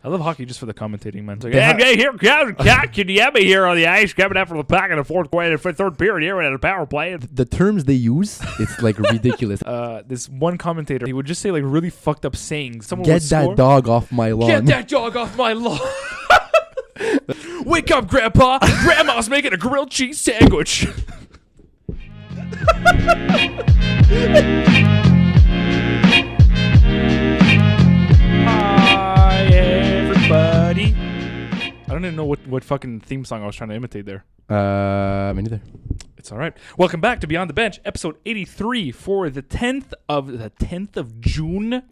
I love hockey just for the commentating, man. It's like, hey, here, can you have me here on the ice? Coming out from the pack in the fourth third period here at a power play. The terms they use, it's like ridiculous. This one commentator, he would just say like really fucked up sayings. Someone Get would that score. dog off my lawn. Get that dog off my lawn. Wake up, Grandpa. Grandma's making a grilled cheese sandwich. Hi, everybody. I don't even know what fucking theme song I was trying to imitate there. Me neither. It's all right. Welcome back to Beyond the Bench, episode 83 for the 10th of June,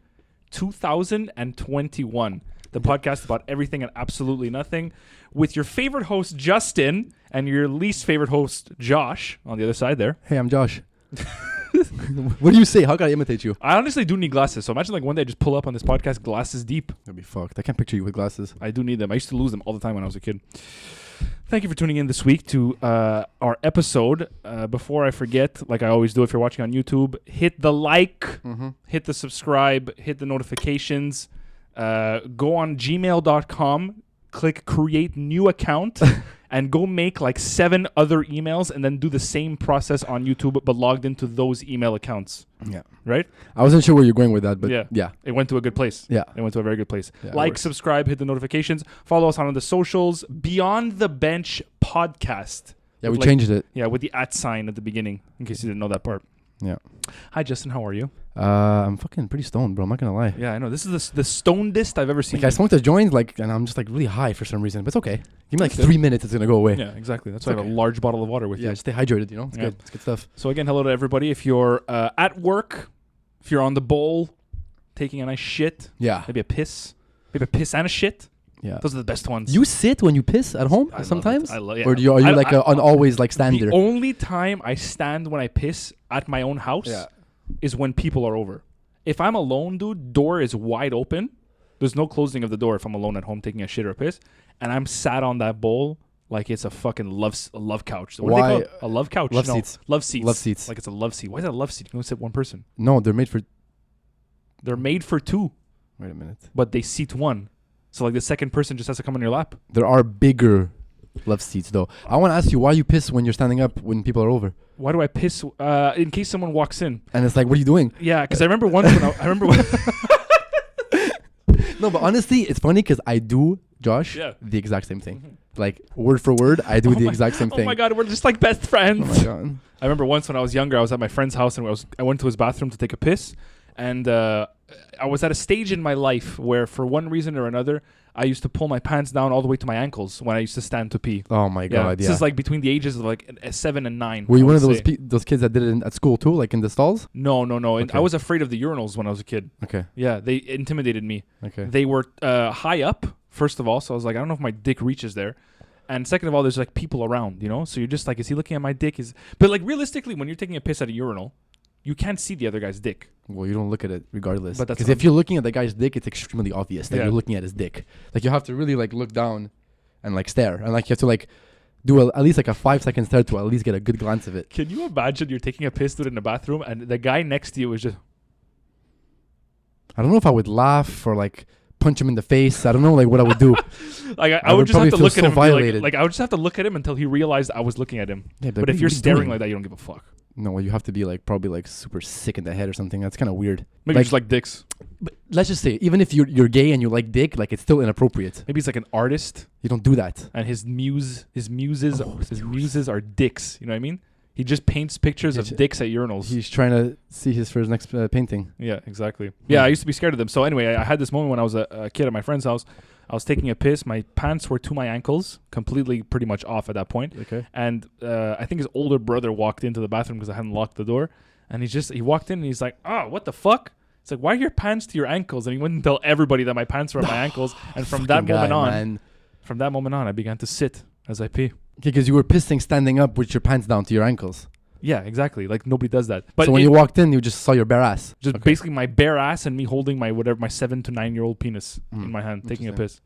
2021. The podcast about everything and absolutely nothing, with your favorite host Justin and your least favorite host Josh on the other side there. Hey, I'm Josh. What do you say? How can I imitate you? I honestly do need glasses, so imagine like one day I just pull up on this podcast glasses deep. That'd be fucked. I can't picture you with glasses. I do need them. I used to lose them all the time when I was a kid. Thank you for tuning in this week to our episode. Before I forget, like I always do if you're watching on YouTube, hit the like, hit the subscribe, hit the notifications. Go on gmail.com, click create new account, and go make like 7 other emails and then do the same process on YouTube but logged into those email accounts. Yeah. Right? I wasn't sure where you're going with that, but yeah. It went to a good place. Yeah. It went to a very good place. Yeah, like, subscribe, hit the notifications, follow us on the socials. Beyond the Bench podcast. Yeah, we changed it. Yeah, with the @ sign at the beginning, in case you didn't know that part. Yeah. Hi, Justin. How are you? I'm fucking pretty stoned, bro. I'm not gonna lie. Yeah, I know. This is the stonedest I've ever seen. Like, I smoked a joint, and I'm just like really high for some reason, but it's okay. Give me like 3 minutes, it's gonna go away. Yeah, exactly. That's why I have a large bottle of water with you. Yeah, stay hydrated. You know, it's Yeah. good. It's good stuff. So again, hello to everybody. If you're at work, if you're on the bowl, taking a nice shit, Yeah. maybe a piss and a shit. Yeah. Those are the best ones. You sit when you piss at home I sometimes? love it. Or are you like an always like stander? The only time I stand when I piss at my own house is when people are over. If I'm alone, dude, door is wide open. There's no closing of the door if I'm alone at home taking a shit or a piss. And I'm sat on that bowl like it's a fucking love couch. What do they call it? A love couch? Seats. Love seats. Love seats. Like it's a love seat. Why is that a love seat? You can only sit one person. No, they're made for... They're made for 2. Wait a minute. But they seat 1. So like the second person just has to come on your lap. There are bigger love seats though. I want to ask you why you piss when you're standing up when people are over. Why do I piss? In case someone walks in. And it's like, what are you doing? Yeah, because I remember once when I remember when... No, but honestly, it's funny because I do, Josh, the exact same thing. Like, word for word, I do the exact same thing. Oh my God, we're just like best friends. Oh my God. I remember once when I was younger, I was at my friend's house and I went to his bathroom to take a piss. And I was at a stage in my life where for one reason or another, I used to pull my pants down all the way to my ankles when I used to stand to pee. Oh my God, This is like between the ages of like 7 and 9. Were you one of those kids that did it at school too, like in the stalls? No. Okay. I was afraid of the urinals when I was a kid. Okay. Yeah, they intimidated me. Okay. They were high up, first of all, so I was like, I don't know if my dick reaches there. And second of all, there's like people around, you know? So you're just like, is he looking at my dick? But like realistically, when you're taking a piss at a urinal, you can't see the other guy's dick. Well, you don't look at it regardless. But that's because if you're looking at the guy's dick, it's extremely obvious that Yeah. you're looking at his dick. Like you have to really like look down and like stare, and like you have to like do at least like a 5-second stare to at least get a good glance of it. Can you imagine you're taking a piss, dude, in the bathroom, and the guy next to you is just... I don't know if I would laugh or like punch him in the face. I don't know like what I would do. Like I would just have to look at him. Violated. Like I would just have to look at him until he realized I was looking at him. Yeah, but if you're staring like that, you don't give a fuck. No, you have to be like probably like super sick in the head or something. That's kind of weird. Maybe like, just like dicks. But let's just say, even if you're gay and you like dick, like it's still inappropriate. Maybe he's like an artist. You don't do that. And his muses are dicks. You know what I mean? He just paints pictures of dicks at urinals. He's trying to see his for his next painting. Yeah, exactly. Yeah, I used to be scared of them. So anyway, I had this moment when I was a kid at my friend's house. I was taking a piss. My pants were to my ankles, completely pretty much off at that point. Okay. And I think his older brother walked into the bathroom because I hadn't locked the door. And he walked in and he's like, oh, what the fuck? It's like, why are your pants to your ankles? And he went and tell everybody that my pants were at my ankles. And from that moment on, I began to sit as I pee. Because you were pissing standing up with your pants down to your ankles. Yeah, exactly. Like nobody does that. But so when you walked in, you just saw your bare ass. Just basically my bare ass and me holding my 7 to 9 year old penis in my hand, taking a piss.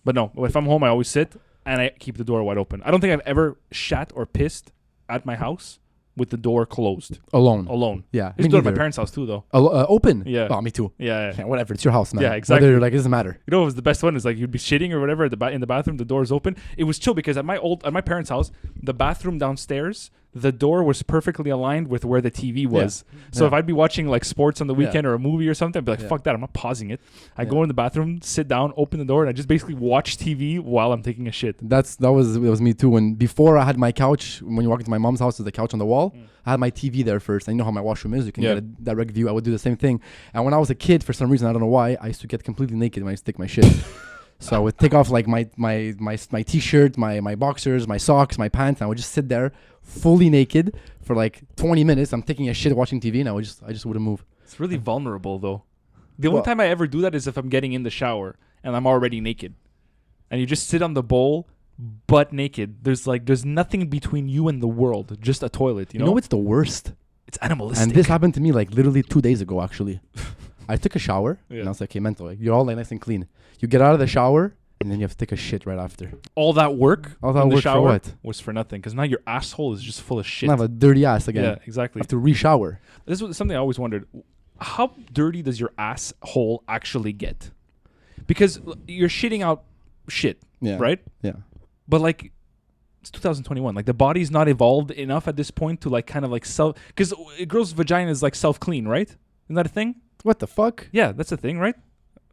But no, if I'm home, I always sit and I keep the door wide open. I don't think I've ever shat or pissed at my house with the door closed. Alone. Yeah. I used to do it at my parents' house too, though. Open? Yeah. Oh, me too. Yeah. Yeah, whatever. It's your house, man. Yeah, exactly. Whether, like, it doesn't matter. You know what was the best one is like you'd be shitting or whatever in the bathroom, the door's open. It was chill because at my parents' house, the bathroom downstairs, the door was perfectly aligned with where the TV was. Yeah. So if I'd be watching like sports on the weekend or a movie or something, I'd be like, fuck that, I'm not pausing it. I go in the bathroom, sit down, open the door, and I just basically watch TV while I'm taking a shit. That was me too. When before I had my couch, when you walk into my mom's house, there's the couch on the wall. I had my TV there first. I know how my washroom is. You can get a direct view. I would do the same thing. And when I was a kid, for some reason, I don't know why, I used to get completely naked when I used to take my shit. So I would take off like my t-shirt, my boxers, my socks, my pants, and I would just sit there fully naked for like 20 minutes. I'm taking a shit watching TV, and I just wouldn't move. It's really vulnerable though. The only time I ever do that is if I'm getting in the shower and I'm already naked. And you just sit on the bowl butt naked. There's nothing between you and the world, just a toilet, you know? You know what's the worst? It's animalistic. And this happened to me like literally 2 days ago actually. I took a shower and I was like, okay, mental, like, you're all like nice and clean. You get out of the shower and then you have to take a shit right after. All that work in the shower for what? Was for nothing because now your asshole is just full of shit. I have a dirty ass again. Yeah, exactly. I have to re-shower. This was something I always wondered. How dirty does your asshole actually get? Because you're shitting out shit, right? Yeah. But like, it's 2021. Like the body's not evolved enough at this point to like kind of like because a girl's vagina is like self-clean, right? Isn't that a thing? What the fuck? Yeah, that's a thing, right?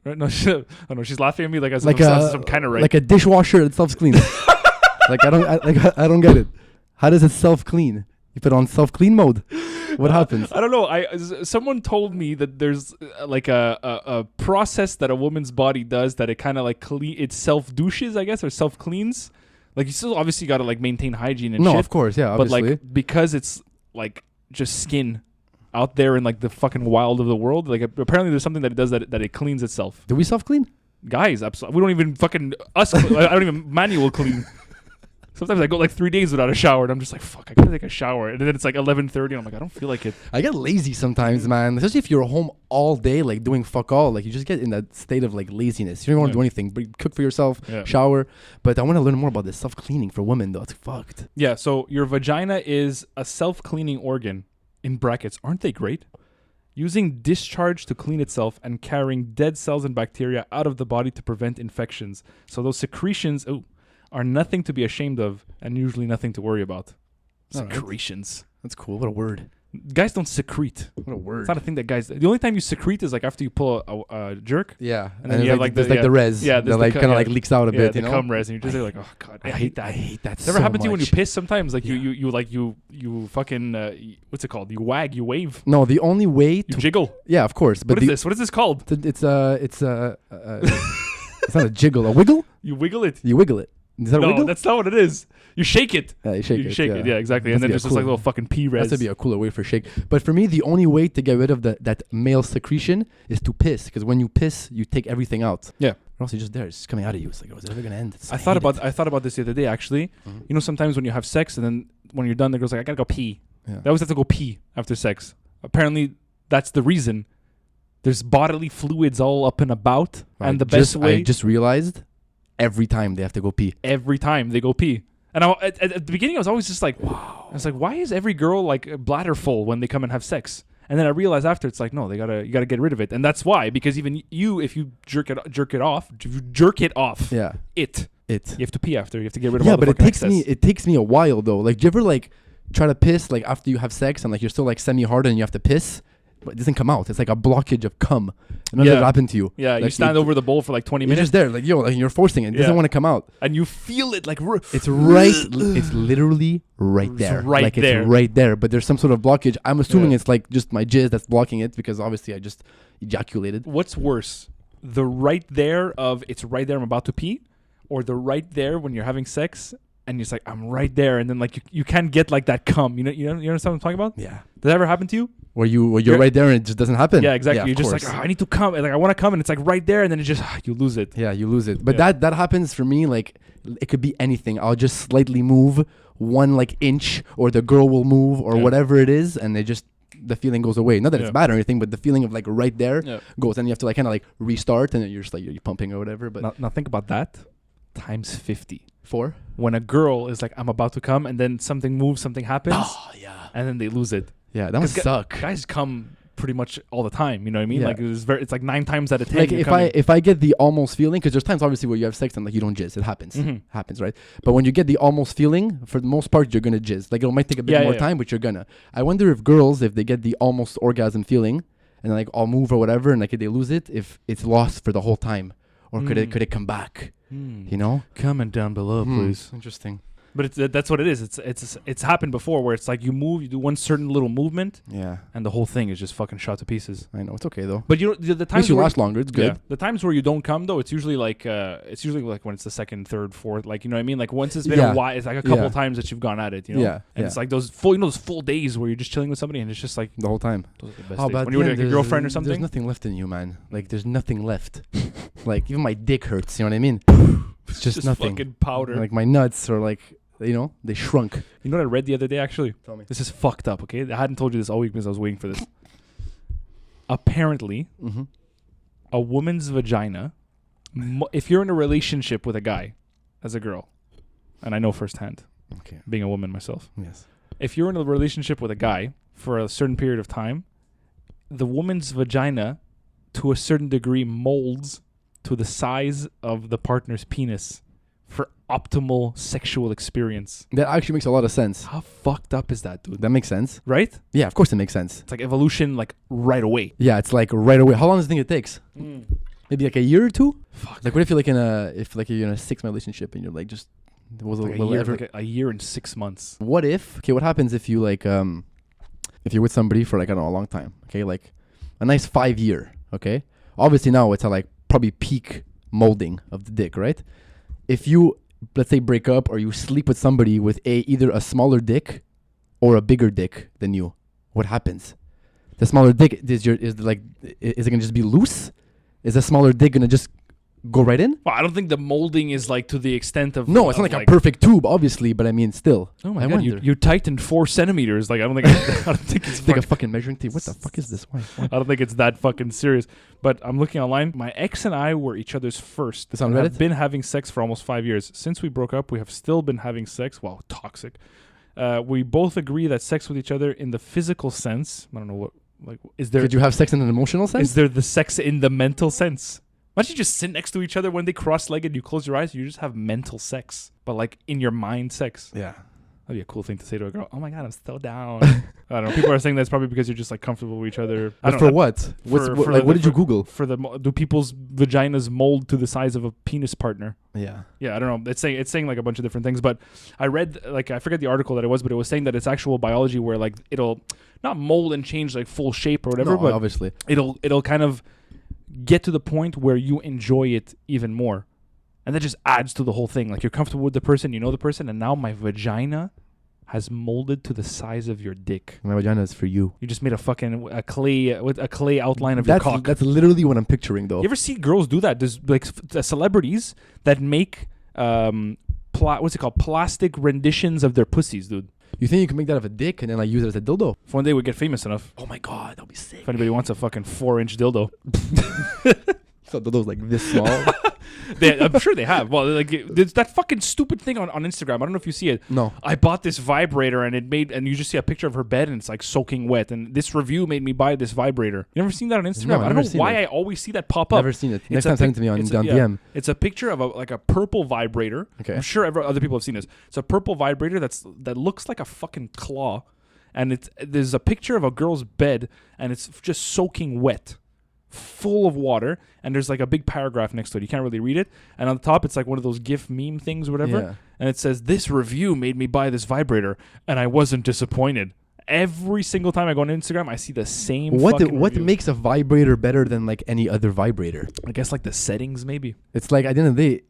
Right? No, oh no, she's laughing at me like I like I'm kind of right. Like a dishwasher that self-cleans. Like I don't get it. How does it self-clean? You put it on self-clean mode. What happens? I don't know. Someone told me that there's like a process that a woman's body does that it kind of like it self douches, I guess, or self cleans. Like you still obviously got to like maintain hygiene and shit. No, of course, yeah, obviously. But like because it's like just skin out there in like the fucking wild of the world. Like apparently there's something that it does that it cleans itself. Do we self-clean? Guys, absolutely. We don't even fucking I don't even manual clean. Sometimes I go like 3 days without a shower, and I'm just like, fuck, I gotta take a shower. And then it's like 11:30, and I'm like, I don't feel like it. I get lazy sometimes, man. Especially if you're home all day, like doing fuck all. Like you just get in that state of like laziness. You don't want to do anything, but you cook for yourself, shower. But I want to learn more about this self-cleaning for women, though. It's fucked. Yeah, so your vagina is a self-cleaning organ, in brackets. Aren't they great? Using discharge to clean itself and carrying dead cells and bacteria out of the body to prevent infections. So those secretions... are nothing to be ashamed of and usually nothing to worry about. Secretions. That's cool. What a word. Guys don't secrete. What a word. It's not a thing that guys... The only time you secrete is like after you pull a jerk. Yeah. And then you have like the res. Yeah. That like kind of like leaks out a bit, you know? the cum res. And you're just like, oh God, I hate that. I hate that so Never happened to you when you much. piss sometimes? Like you fucking... what's it called? You wag, you wave. No, the only way You to... jiggle. Yeah, of course. But What is this? What is this called? It's it's not a jiggle. A wiggle? You wiggle it. You wiggle it. Is that a wiggle? No, that's not what it is. You shake it. Yeah, you shake it. Yeah, exactly. That's And then there's just like little fucking pee res. That's to be a cooler way for shake. But for me, the only way to get rid of that male secretion is to piss. Because when you piss, you take everything out. Yeah. Or else it's just there. It's just coming out of you. It's like, oh, is it ever gonna end? I thought about this the other day actually. Mm-hmm. You know, sometimes when you have sex and then when you're done, the girl's like, I gotta go pee. Yeah. They always have to go pee after sex. Apparently, that's the reason. There's bodily fluids all up and about, and the best way. I just realized. Every time they have to go pee. Every time they go pee. And at the beginning, I was always just like, wow. I was like, why is every girl like bladder full when they come and have sex? And then I realized after, it's like, no, you gotta get rid of it. And that's why, because even you, if you jerk it off, Yeah. you have to pee after. You have to get rid of all the but fucking it takes me a while though. Like, do you ever like try to piss like after you have sex and like you're still like semi-hard and you have to piss? But it doesn't come out. It's like a blockage of cum. None of that happened to you. Yeah, like you stand over the bowl for like 20 minutes. You're just there, like, like you're forcing it. It doesn't want to come out. And you feel it like... It's right... it's literally right there. It's right there. It's right there. But there's some sort of blockage. I'm assuming it's like just my jizz that's blocking it because obviously I just ejaculated. What's worse? The right there of it's right there I'm about to pee, or the right there when you're having sex and you're just like, I'm right there, and then like you can't get like that cum. You understand what I'm talking about? Yeah. Did that ever happen to you? Where you're right there and it just doesn't happen. Yeah, exactly. Yeah, you're just like, I need to come. Like I want to come, and it's like right there, and then it just you lose it. Yeah, you lose it. But that happens for me. Like it could be anything. I'll just slightly move one like inch, or the girl will move, or whatever it is, and the feeling goes away. Not that it's bad or anything, but the feeling of like right there goes, and you have to like kind of like restart, and you're just like you're pumping or whatever. But now think about that. times 50. For? When a girl is like, I'm about to come, and then something moves, something happens, Oh, yeah. and then they lose it. Yeah, that must suck. Guys come pretty much all the time. You know what I mean? Yeah. Like it's like 9 times out of 10. Like if I get the almost feeling, because there's times obviously where you have sex and like you don't jizz. It happens. Mhm. Happens, right? But when you get the almost feeling, for the most part, you're going to jizz. Like it might take a bit more time, but you're gonna. I wonder if girls, if they get the almost orgasm feeling and like all move or whatever, and like if they lose it, if it's lost for the whole time. Or could it come back? You know? Comment down below, please. Interesting. But that's what it is. It's happened before where it's like you do one certain little movement, Yeah. and the whole thing is just fucking shot to pieces. I know. It's okay though. But you know the times Makes you where last longer. It's good. Yeah, the times where you don't come though, it's usually like when it's the second, third, fourth, like you know what I mean. Like once it's been a while, it's like a couple times that you've gone at it, you know. Yeah. And it's like those full days where you're just chilling with somebody and it's just like the whole time. those are the best Oh, days. but When you're with like a girlfriend or something. There's nothing left in you, man. Like there's nothing left. Like even my dick hurts. You know what I mean? It's just nothing. Fucking powder. Like my nuts are like, you know, they shrunk. You know what I read the other day actually? Tell me. This is fucked up. Okay, I hadn't told you this all week because I was waiting for this. Apparently, a woman's vagina, if you're in a relationship with a guy as a girl, and I know firsthand, Okay. being a woman myself, Yes. if you're in a relationship with a guy for a certain period of time, the woman's vagina, to a certain degree, molds to the size of the partner's penis for optimal sexual experience. That actually makes a lot of sense. How fucked up is that, dude? That makes sense. Right? Yeah, of course it makes sense. It's like evolution, like right away. Yeah, it's like right away. How long does it think it takes? Maybe like a year or two? Fuck. Like what if you're like you're in a 6-month relationship and you're like just was Like a year and 6 months. What if? Okay, what happens if you like if you're with somebody for like I don't know a long time? Okay, like a nice 5 year. Okay, obviously now it's a like probably peak molding of the dick, right? If you let's say break up or you sleep with somebody with either a smaller dick or a bigger dick than you, what happens? The smaller dick is it gonna just be loose? Is the smaller dick gonna just go right in? Well, I don't think the molding is like to the extent of No, it's not like a perfect tube, obviously, but I mean still. Oh my I god, wonder. you tightened 4 centimeters. Like I don't think it's like a fucking measuring tape. What the fuck is this? Why? I don't think it's that fucking serious. But I'm looking online. My ex and I were each other's first. This on and Reddit? have been having sex for almost 5 years. Since we broke up, we have still been having sex. Wow, toxic. We both agree that sex with each other in the physical sense. I don't know what. Like, is there? Could you have sex in an emotional sense? Is there the sex in the mental sense? Why don't you just sit next to each other when they cross-legged? You close your eyes, you just have mental sex, but like in your mind sex. Yeah. That'd be a cool thing to say to a girl. Oh my god, I'm still down. I don't know. People are saying that's probably because you're just like comfortable with each other. But for what? What did you Google? Do people's vaginas mold to the size of a penis partner? Yeah. Yeah, I don't know. It's saying like a bunch of different things, but I read like I forget the article that it was, but it was saying that it's actual biology where like it'll not mold and change like full shape or whatever, No, but obviously it'll kind of get to the point where you enjoy it even more. And that just adds to the whole thing. Like you're comfortable with the person, you know the person, and now my vagina has molded to the size of your dick. My vagina is for you. You just made a clay outline of your cock. That's literally what I'm picturing, though. You ever see girls do that? There's like celebrities that make what's it called? Plastic renditions of their pussies, dude. You think you can make that of a dick and then like use it as a dildo? If one day we get famous enough. Oh my god, that'll be sick. If anybody wants a fucking 4-inch dildo. So dildo's like this small. I'm sure they have. Well, like there's that fucking stupid thing on Instagram. I don't know if you see it. No. I bought this vibrator and you just see a picture of her bed and it's like soaking wet. And this review made me buy this vibrator. You never seen that on Instagram? No, I don't know why I always see that pop up. Never seen it. Next time send it to me on DM. It's a picture of a purple vibrator. Okay. I'm sure other people have seen this. It's a purple vibrator that looks like a fucking claw, and there's a picture of a girl's bed and it's just soaking wet, full of water, and there's like a big paragraph next to it. You can't really read it, and on the top it's like one of those GIF meme things or whatever, and it says, "This review made me buy this vibrator and I wasn't disappointed." Every single time I go on Instagram, I see the same What review. makes a vibrator better than like any other vibrator? I guess like the settings maybe. It's like at the end of the day,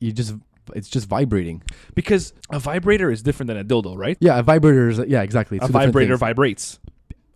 it's just vibrating. Because a vibrator is different than a dildo, right? Yeah, a vibrator is exactly. It's a vibrator vibrates.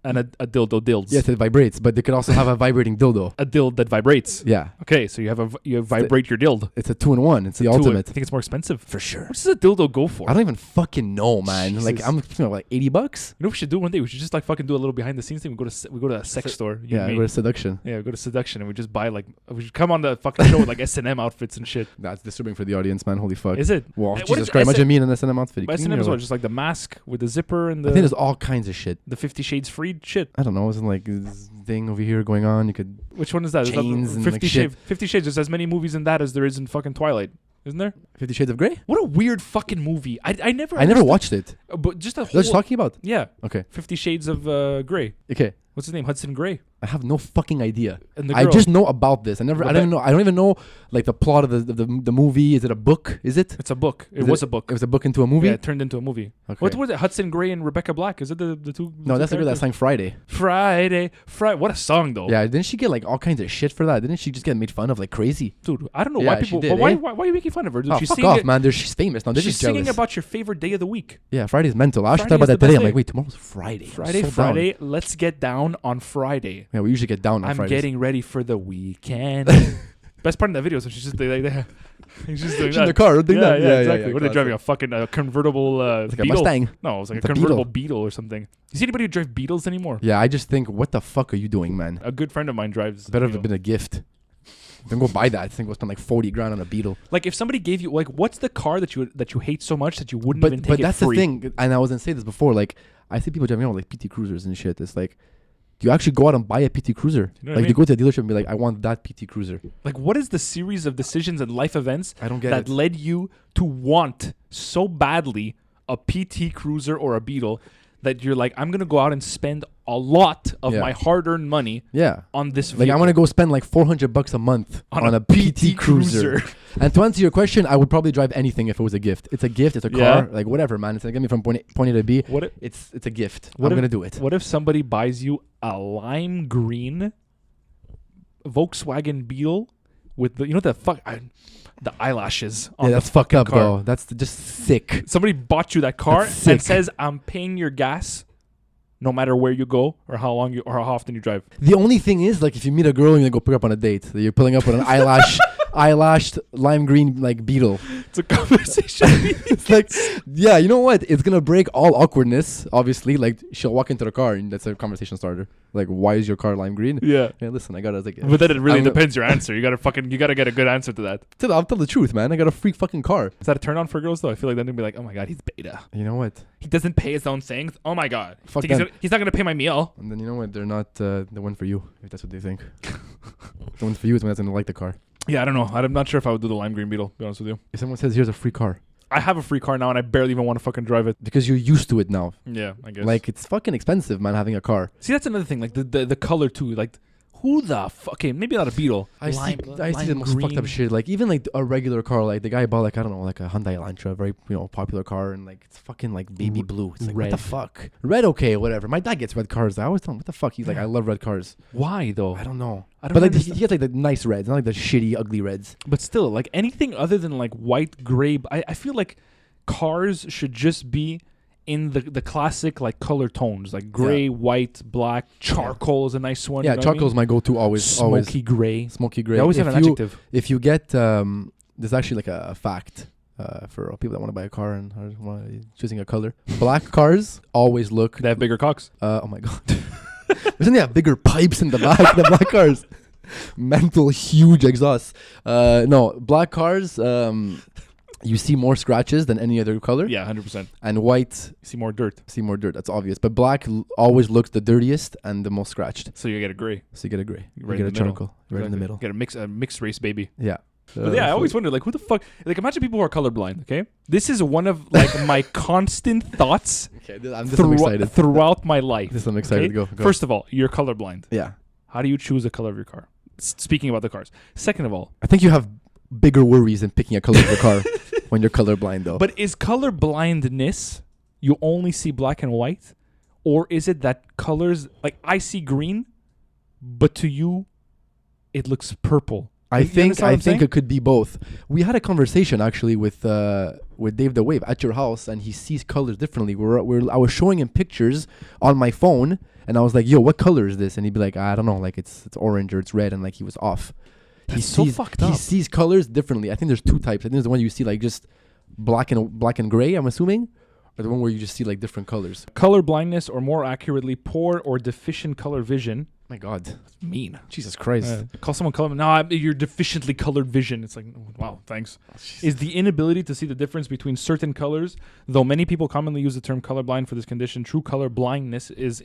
And a dildo dilds. Yes, it vibrates, but they could also have a vibrating dildo. A dild that vibrates. Yeah. Okay, so you vibrate your dild. It's a 2-in-1. It's the ultimate. I think it's more expensive. For sure. What does a dildo go for? I don't even fucking know, man. Jesus. Like, I'm like $80. You know what we should do one day? We should just like fucking do a little behind the scenes thing. We go to a sex store. Yeah, go to seduction. Yeah, we go to seduction and we just buy like we should come on the fucking show with like S&M outfits and shit. That's disturbing for the audience, man. Holy fuck. Is it? Well, What Jesus is Christ. Imagine me in an S&M outfit. But S&M is what? Just like the mask with the zipper and the. I think there's all kinds of shit. The 50 Shades Freed shit. I don't know. Isn't like this thing over here going on? You could. Which one is that? Chains Is that and 50 like shit. 50 Shades. There's as many movies in that as there is in fucking Twilight. Isn't there? 50 Shades of Grey? What a weird fucking movie. I never watched it. But just a whole. What are you talking about? Yeah. Okay. 50 Shades of Grey. Okay. What's his name? Hudson Gray. I have no fucking idea. And the I girl. just know about this. I don't even know like the plot of the movie. Is it a book? Is it? It's a book. It was a book. It was a book into a movie? Yeah, it turned into a movie. Okay. What was it? Hudson Gray and Rebecca Black. Is it the two? No, that's the girl that sang Friday. Friday. What a song though. Yeah, didn't she get like all kinds of shit for that? Didn't she just get made fun of like crazy? Dude, I don't know Yeah, why she people. did, But why, eh? why are you making fun of her? Dude, Oh, she's fuck singing off, man. She's famous now. They're She's just jealous. singing about your favorite day of the week. Yeah, Friday's mental. I actually thought Friday about is that the today. best I'm like, day. wait, tomorrow's Friday. Friday. Let's get down on Friday. Yeah, we usually get down on I'm Fridays. getting ready for the weekend. Best part of that video is when she's just he's just doing She's that. in the car. Yeah, yeah, exactly. yeah, What are they driving? A fucking convertible It's like a Beetle? Mustang. No, it was like It's a a convertible Beetle or something. You see anybody who drives Beetles anymore? Yeah, I just think, what the fuck are you doing, man? A good friend of mine drives. Better Beetle. have been a gift. Don't go buy that. I think we'll spend like 40 grand on a Beetle. Like if somebody gave you like, what's the car that you hate so much that you wouldn't But even take but it that's free? the thing, and I was gonna say this before. Like I see people driving around like PT Cruisers and shit. It's like, do you actually go out and buy a PT Cruiser? You know what Like I you go to a dealership and be like, I want that PT Cruiser. Like what is the series of decisions and life events I don't get that it. led you to want so badly a PT Cruiser or a Beetle that you're like, I'm gonna go out and spend a lot of Yeah. my hard-earned money Yeah. on this Like vehicle. I want to go spend like $400 a month on a PT Cruiser. And to answer your question, I would probably drive anything if it was a gift. It's a gift. It's a Yeah. car. Like whatever, man. It's gonna get me from point A to B. What if, It's a gift. What I'm if- gonna do it. what if somebody buys you a lime green Volkswagen Beetle with the the eyelashes on Yeah, the that's fucked up car. though. That's just sick. Somebody bought you that car That's and sick. says, I'm paying your gas no matter where you go or how how often you drive. The only thing is, like, if you meet a girl and you go pick up on a date, that you're pulling up with an eyelashed lime green like Beetle. It's a conversation. It's like, yeah, you know what? It's gonna break all awkwardness. Obviously, like she'll walk into the car and that's a conversation starter. Like, why is your car lime green? Yeah. Hey, listen, I gotta like. But then it really I'm- depends your answer. You gotta get a good answer to that. I'll tell the truth, man. I got a free fucking car. Is that a turn on for girls though? I feel like they're gonna be like, oh my god, he's beta. You know what? He doesn't pay his own things. Oh my god. Fuck Think that. he's not gonna pay my meal. And then you know what? They're not the one for you. If that's what they think. The one for you is when that's gonna like the car. Yeah, I don't know. I'm not sure if I would do the lime green Beetle, to be honest with you. If someone says here's a free car, I have a free car now and I barely even want to fucking drive it. because you're used to it now. Yeah, I guess. Like, it's fucking expensive, man, having a car. See, that's another thing. Like the color too. Like, who the fuck? Okay, maybe not a Beetle. I see the most fucked up shit. Like, even like a regular car, like the guy bought like, I don't know, like a Hyundai Elantra, very popular car, and like it's fucking like baby blue. It's like, what the Red. fuck? Red, okay, whatever. My dad gets red cars. I always tell him, what the fuck? He's like, I love red cars. Why though? I don't know. I don't But like he understand. gets like the nice reds, not like the shitty, ugly reds. But still, like anything other than like white, gray. I feel like cars should just be in the classic like color tones, like gray, white, black. Charcoal is a nice one. Yeah, you know what I charcoal's mean? my go-to always. Smoky gray. Smoky gray. They always have an adjective. If you get, there's actually like a fact for people that want to buy a car and are choosing a color. Black cars always look. They have bigger cocks. Oh my god! Doesn't they have bigger pipes in the back? The black cars, mental huge exhausts. No, black cars. You see more scratches than any other color. Yeah, 100%. And white, See more dirt, see more dirt. That's obvious. But black always looks the dirtiest and the most scratched. so you get a gray. So you get a gray. Right you in get the a middle. charcoal. Right in the middle. Get a mixed race baby. Yeah. But yeah, I always wonder, like, who the fuck? Like, imagine people who are colorblind. Okay, this is one of like my constant thoughts Okay, I'm excited. throughout my life. I'm excited. Okay? Go. First of all, you're colorblind. Yeah. How do you choose the color of your car? Speaking about the cars. Second of all, I think you have bigger worries than picking a color of your car when you're colorblind, though. but is colorblindness you only see black and white, or is it that colors like I see green, but to you, it looks purple? I You think understand what I'm saying? it could be both. We had a conversation actually with Dave the Wave at your house, and he sees colors differently. I was showing him pictures on my phone, and I was like, "Yo, what color is this?" And he'd be like, "I don't know, like it's orange or it's red," and like he was off. That's so fucked up. He sees colors differently. I think there's two types. I think there's the one you see like just black and gray. I'm assuming, or the one where you just see like different colors. Color blindness, or more accurately, poor or deficient color vision. My God, That's mean. Jesus Christ! Call someone color. No, you're deficiently colored vision. It's like, wow, thanks. Is the inability to see the difference between certain colors. Though many people commonly use the term colorblind for this condition, true color blindness is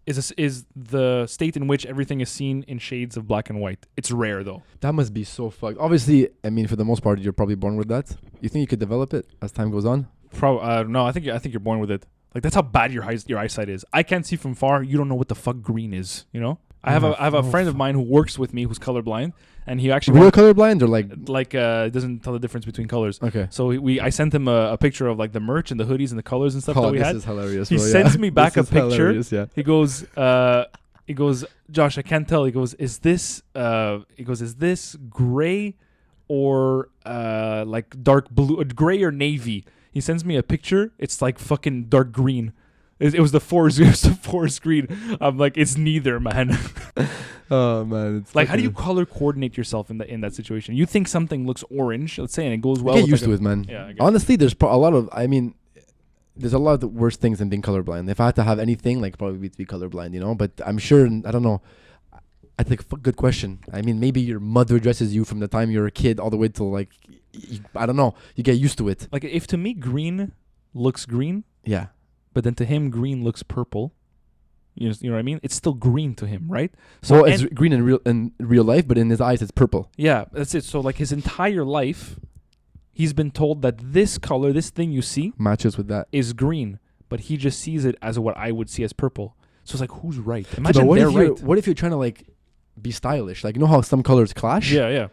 is the state in which everything is seen in shades of black and white. It's rare though. That must be so fucked. Obviously, I mean, for the most part, you're probably born with that. You think you could develop it as time goes on? No, I think you're born with it. Like that's how bad your eyesight is. I can't see from far. You don't know what the fuck green is. You know. I have a friend of mine who works with me who's colorblind, and he actually real colorblind or like doesn't tell the difference between colors. Okay. So I sent him a picture of like the merch and the hoodies and the colors and stuff that we had. This is hilarious. He bro, sends me back a This is picture. hilarious, yeah. He goes, Josh, I can't tell. He goes, is this gray or like dark blue, gray or navy? He sends me a picture. It's like fucking dark green. It was the forest green. I'm like, it's neither, man. Oh man, it's like, how do you color coordinate yourself in that situation? You think something looks orange, let's say, and it goes well. Get used to it, man. Yeah. Honestly, there's a lot of. I mean, there's a lot of worse things than being colorblind. If I had to have anything, like probably to be colorblind, you know. But I'm sure. I don't know. I think good question. I mean, maybe your mother dresses you from the time you're a kid all the way till like, I don't know. You get used to it. Like if to me green looks green. Yeah. But then to him, green looks purple. You know what I mean? It's still green to him, right? So well, it's green in real life, but in his eyes, it's purple. Yeah, that's it. So like his entire life, he's been told that this color, this thing you see, matches with that, is green, but he just sees it as what I would see as purple. So it's like, who's right? Imagine what they're right. Right. What if you're trying to like be stylish? Like, you know how some colors clash? Yeah, yeah.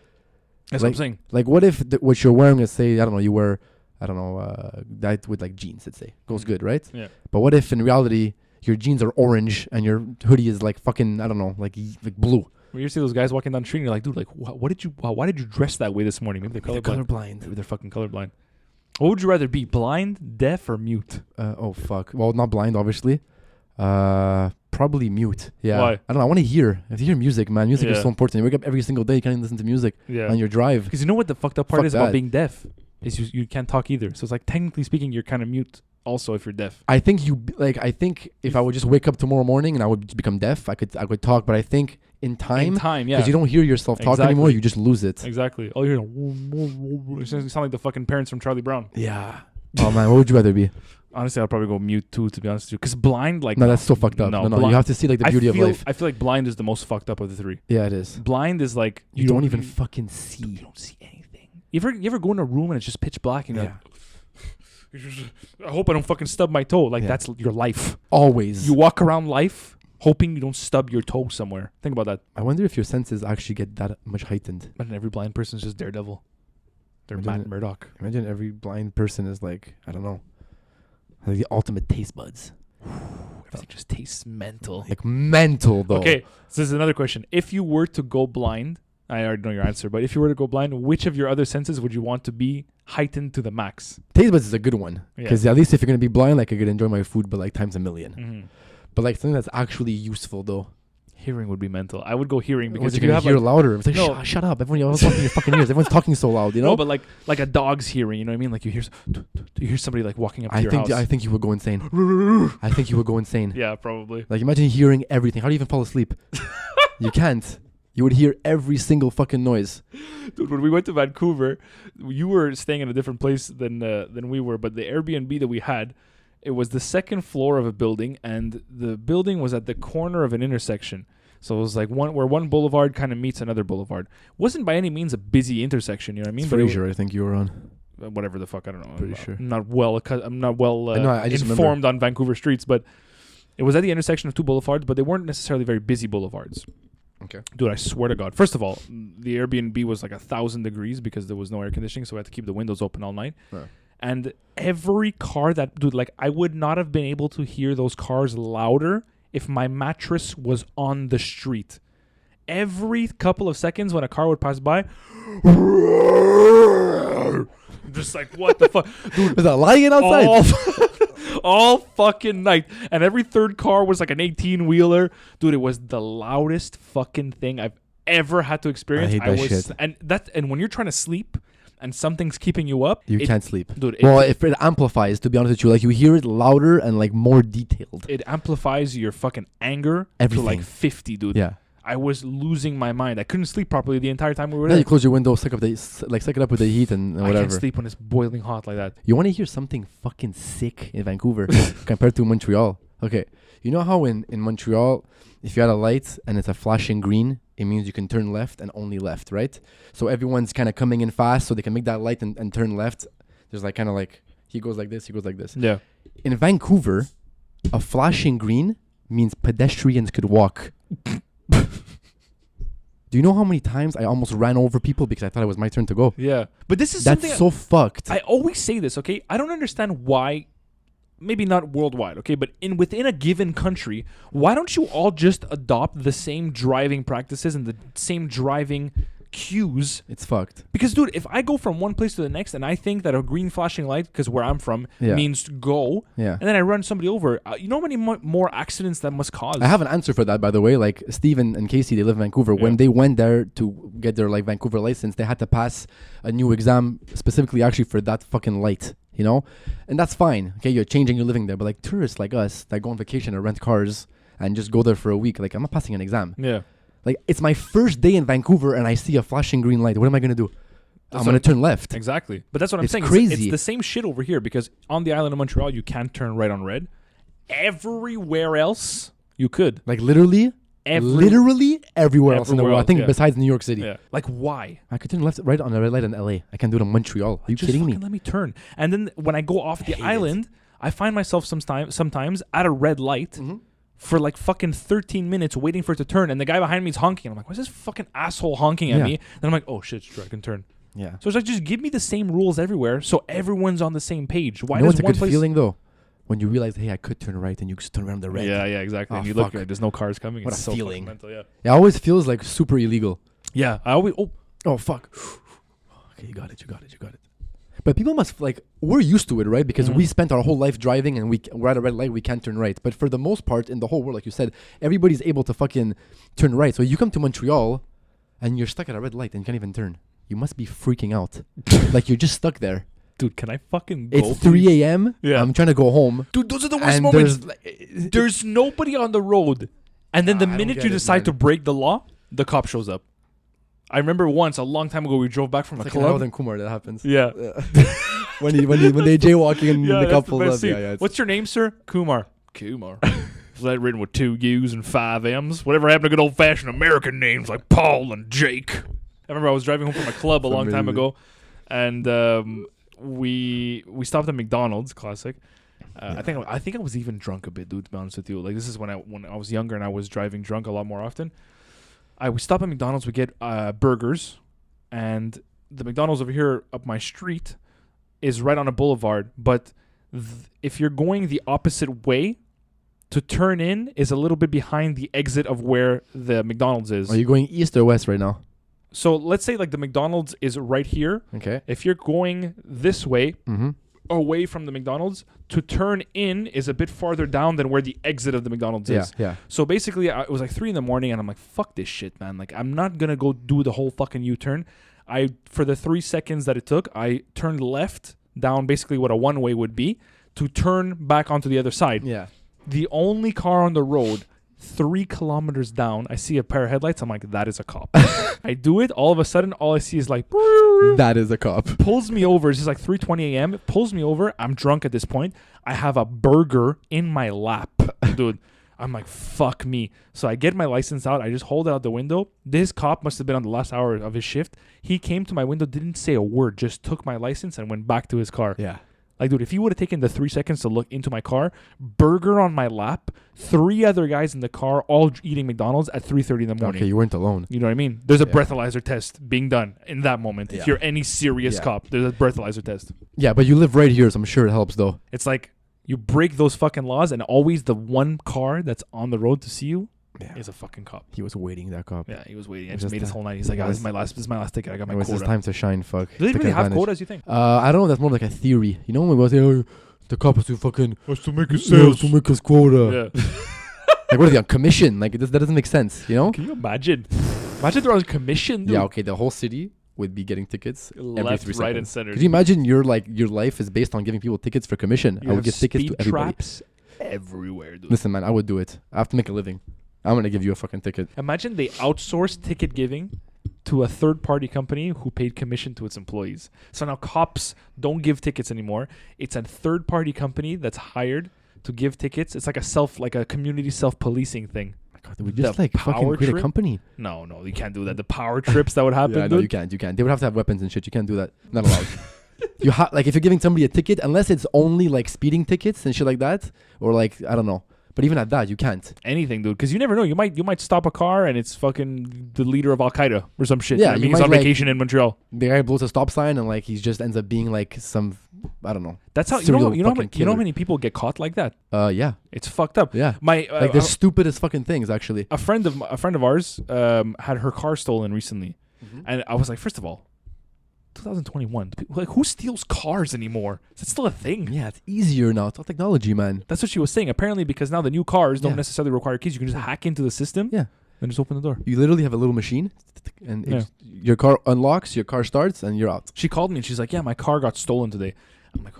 That's like, what I'm saying. Like, what if what you're wearing is, say, I don't know, you wear, I don't know, that with like jeans, let's say. Goes good, right? Yeah. But what if in reality your jeans are orange and your hoodie is like fucking, I don't know, like blue? When you see those guys walking down the street and you're like, dude, like, why did you dress that way this morning? Maybe they're colorblind. Maybe they're fucking colorblind. What would you rather be, blind, deaf, or mute? Oh, fuck. Well, not blind, obviously. Probably mute. Yeah. Why? I don't know. I want to hear. I have to hear music, man. Music is so important. You wake up every single day, you can't even listen to music on your drive. Because you know what the fucked up part Fuck is that. about being deaf? Is you can't talk either. So it's like, technically speaking, you're kind of mute also if you're deaf. I think I think if I would just wake up tomorrow morning and I would become deaf, I could talk. But I think in time, yeah. Because you don't hear yourself talk anymore, you just lose it. Exactly. All you hear, you sound like the fucking parents from Charlie Brown. Yeah. Oh man, what would you rather be? Honestly, I'd probably go mute too, to be honest with you. Because blind, like... No, that's so fucked up. No, you have to see like the beauty of life. I feel like blind is the most fucked up of the three. Yeah, it is. Blind is like... You don't even fucking see. You don't see anything. You ever go in a room and it's just pitch black and you're like... I hope I don't fucking stub my toe. Like, that's your life. Always. You walk around life hoping you don't stub your toe somewhere. Think about that. I wonder if your senses actually get that much heightened. Imagine every blind person is just Daredevil. They're Matt Murdock. Imagine every blind person is like, I don't know, like the ultimate taste buds. Everything just tastes mental. Like mental, though. Okay, so this is another question. If you were to go blind, I already know your answer, but if you were to go blind, which of your other senses would you want to be heightened to the max? Taste buds is a good one. Because at least if you're going to be blind, like I could enjoy my food, but like times a million. Mm-hmm. But like something that's actually useful, though. Hearing would be mental. I would go hearing because if you have hear louder. It's like, no. Shut up. Everyone's talking in your fucking ears. Everyone's talking so loud, you know? No, but like a dog's hearing, you know what I mean? Like you hear somebody like walking up to your house. I think you would go insane. I think you would go insane. Yeah, probably. Like imagine hearing everything. How do you even fall asleep? You can't. You would hear every single fucking noise. Dude, when we went to Vancouver, you were staying in a different place than we were, but the Airbnb that we had, it was the second floor of a building, and the building was at the corner of an intersection. So it was like where one boulevard kind of meets another boulevard. Wasn't by any means a busy intersection, you know what I mean? Fraser, I think you were on. Whatever the fuck, I don't know. Pretty sure. I'm not well I just informed on Vancouver streets, but it was at the intersection of two boulevards, but they weren't necessarily very busy boulevards. Okay. Dude, I swear to God. First of all, the Airbnb was like 1,000 degrees because there was no air conditioning, so we had to keep the windows open all night. Right. And every car I would not have been able to hear those cars louder if my mattress was on the street. every couple of seconds when a car would pass by, just like, what the fuck? Dude, There's a lion outside. all fucking night. And every third car was like an 18-wheeler. Dude, it was the loudest fucking thing I've ever had to experience. I hate that shit. And when you're trying to sleep and something's keeping you up, You can't sleep. Dude, If it amplifies, to be honest with you, like you hear it louder and like more detailed. it amplifies your fucking anger Everything. to like 50, dude. Yeah. I was losing my mind. I couldn't sleep properly the entire time we were Then there. you close your window, suck it up with the heat and I whatever. can't sleep when it's boiling hot like that. You want to hear something fucking sick in Vancouver compared to Montreal? Okay. You know how in Montreal, if you had a light and it's a flashing green, it means you can turn left and only left, right? So everyone's kind of coming in fast so they can make that light and turn left. There's like kind of like, he goes like this, he goes like this. Yeah. In Vancouver, a flashing green means pedestrians could walk. Do you know how many times I almost ran over people because I thought it was my turn to go? Yeah. But this is That's something so fucked. I always say this, okay? I don't understand why, maybe not worldwide, okay, but within a given country, why don't you all just adopt the same driving practices and the same driving cues? It's fucked. Because, dude, if I go from one place to the next and I think that a green flashing light, because where I'm from, means go, Yeah. and then I run somebody over, you know how many more accidents that must cause? I have an answer for that, by the way. Like Steve and Casey, they live in Vancouver. Yeah. When they went there to get their like Vancouver license, they had to pass a new exam specifically actually for that fucking light, you know? And that's fine. Okay, you're changing, you're living there. But like tourists like us that go on vacation or rent cars and just go there for a week, like I'm not passing an exam. Yeah. Like it's my first day in Vancouver and I see a flashing green light. What am I gonna do? I'm gonna turn left. Exactly. But that's what I'm It's saying. crazy. It's the same shit over here because on the island of Montreal, you can't turn right on red. Everywhere else, you could. Like literally everywhere else in the Everywhere world. I else, think yeah. besides New York City. Yeah. Like, why? I could turn left right on a red light in LA. I can do it in Montreal. Are you Just kidding me? fucking let me turn. And then when I go off the hate island, I find myself sometimes at a red light for like fucking 13 minutes waiting for it to turn. And the guy behind me is honking. I'm like, why is this fucking asshole honking at Yeah. me? Then I'm like, oh shit, sure, I can turn. Yeah. So it's like, just give me the same rules everywhere so everyone's on the same page. Why You know does what's a one good place... feeling though? When you realize, hey, I could turn right and you just turn around the red. Yeah, exactly. Oh, and you look, fuck. there's no cars coming. What It's a so feeling. fucking mental, yeah. It always feels like super illegal. Yeah, I always... Oh, fuck. Okay, you got it. But people must, like, we're used to it, right? Because we spent our whole life driving and we're at a red light, we can't turn right. But for the most part, in the whole world, like you said, everybody's able to fucking turn right. So you come to Montreal and you're stuck at a red light and you can't even turn. You must be freaking out. Like, you're just stuck there. Dude, can I fucking go? It's 3 a.m. Yeah. I'm trying to go home. Dude, those are the worst And moments. there's, There's nobody on the road. And then the I don't minute get you it, decide man. to break the law, the cop shows up. I remember once, a long time ago, we drove back from a like club. than Kumar, that happens. Yeah. when they jaywalking and Yeah, the that's couple the best up. scene. Yeah, it's- What's your name, sir? Kumar. Was that written with 2 U's and 5 M's? Whatever happened to good old-fashioned American names like Paul and Jake? I remember I was driving home from a club a long time amazing. ago, and we stopped at McDonald's, classic. I think I was even drunk a bit, dude, to be honest with you. Like, this is when I was younger and I was driving drunk a lot more often. We stop at McDonald's, we get burgers, and the McDonald's over here up my street is right on a boulevard, but if you're going the opposite way, to turn in is a little bit behind the exit of where the McDonald's is. Are you going east or west right now? So let's say like the McDonald's is right here. Okay. If you're going this way, Mm-hmm. away from the McDonald's, to turn in is a bit farther down than where the exit of the McDonald's is. Yeah. So basically, it was like 3 a.m. and I'm like, fuck this shit, man. Like, I'm not going to go do the whole fucking U-turn. For the 3 seconds that it took, I turned left down basically what a one-way would be to turn back onto the other side. Yeah. The only car on the road, 3 kilometers down, I see a pair of headlights. I'm like, that is a cop. I do it. All of a sudden, all I see is like... That is a cop. Pulls me over. It's just like 3:20 a.m. Pulls me over. I'm drunk at this point. I have a burger in my lap, dude. I'm like, fuck me. So I get my license out. I just hold it out the window. This cop must have been on the last hour of his shift. He came to my window, didn't say a word, just took my license and went back to his car. Yeah. Like, dude, if he would have taken the 3 seconds to look into my car, burger on my lap, 3 other guys in the car, all eating McDonald's at 3:30 in the morning. Okay, you weren't alone. You know what I mean? There's a Yeah. breathalyzer test being done in that moment. Yeah. If you're any serious Yeah. cop, there's a breathalyzer test. Yeah, but you live right here, so I'm sure it helps though. It's like you break those fucking laws, and always the one car that's on the road to see you Yeah. He's a fucking cop. He was waiting, that cop. Yeah, he was waiting. I It just was made his just whole night. He's like, this is my last ticket. I got my It was his quota. time to shine, fuck. Do they Took really have advantage. quotas, you think? I don't know, that's more like a theory. You know when we say, oh, the cop has to fucking... Has to make his has to make his quota. Yeah. Like, what are they on commission? Like, that doesn't make sense, you know? Can you imagine? Imagine they're on commission, dude. Yeah, okay, the whole city would be getting tickets every Left, 3 right, seconds. and center. Could you imagine your life is based on giving people tickets for commission? I would give tickets to everybody. Traps everywhere, dude. Listen, man, I would do it. I have to make a living. I'm gonna give you a fucking ticket. Imagine they outsourced ticket giving to a third-party company who paid commission to its employees. So now cops don't give tickets anymore. It's a third-party company that's hired to give tickets. It's like a community self-policing thing. God, we just The like fucking power create a trip? company. No, you can't do that. The power trips that would happen, Yeah, no, dude. you can't. They would have to have weapons and shit. You can't do that. Not allowed. You like if you're giving somebody a ticket, unless it's only like speeding tickets and shit like that, or like I don't know. But even at that, you can't. Anything, dude, because you never know. You might stop a car and it's fucking the leader of Al Qaeda or some shit. Yeah, You know what I you mean, he's might, on like- vacation in Montreal. The guy blows a stop sign and like he just ends up being like some I don't know. That's how you serial know fucking how killer. many people get caught like that. Yeah, It's fucked up. yeah. My Like the stupidest fucking things actually. a friend of ours had her car stolen recently, and I was like, first of all, 2021, like who steals cars anymore? Is that still a thing? Yeah, it's easier now. It's all technology, man. That's what she was saying. Apparently, because now the new cars don't Yeah. necessarily require keys, you can just hack into the system. Yeah. And just open the door. You literally have a little machine, and your car unlocks, your car starts, and you're out. She called me and she's like, "Yeah, my car got stolen today." I'm like,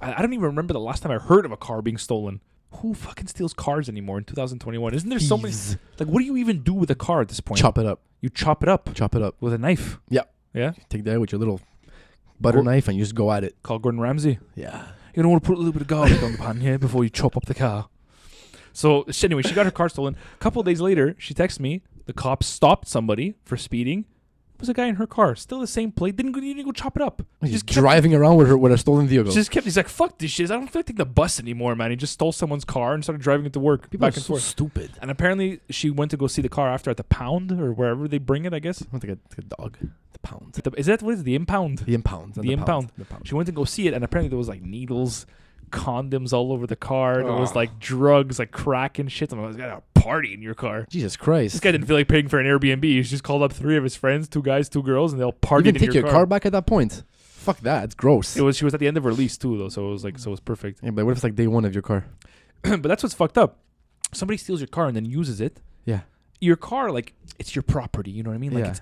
I don't even remember the last time I heard of a car being stolen. Who fucking steals cars anymore in 2021? Isn't there so many? Thieves. Like, what do you even do with a car at this point? Chop it up. You chop it up Chop it up. with a knife. Yeah. Yeah. Take that with your little butter knife and you just go at it. Call Gordon Ramsay. Yeah. You don't want to put a little bit of garlic on the pan here before you chop up the car. So anyway, she got her car stolen. A couple of days later, she texts me. The cops stopped somebody for speeding. It was a guy in her car, still the same plate. Didn't go chop it up. He He's just kept, driving around with a stolen vehicle. He's like, fuck this shit. I don't feel like taking the bus anymore, man. He just stole someone's car and started driving it to work. People back are and so forth. stupid. And apparently, she went to go see the car after at the pound or wherever they bring it, I guess. I want to get a dog. The pound. Is that what is it? The impound? The impound. The impound. The pound. She went to go see it, and apparently there was like needles, condoms all over the car. There was like drugs, like crack and shit. I'm like, got a party in your car. Jesus Christ. This guy didn't feel like paying for an Airbnb. He just called up 3 of his friends, 2 guys, 2 girls, and they'll party You in can take your your car back at that point. Fuck that. It's gross. She was at the end of her lease too, though, so it was perfect. Yeah, but what if it's like day one of your car? But that's what's fucked up. Somebody steals your car and then uses it. Yeah. Your car, like, it's your property. You know what I mean? Like, Yeah.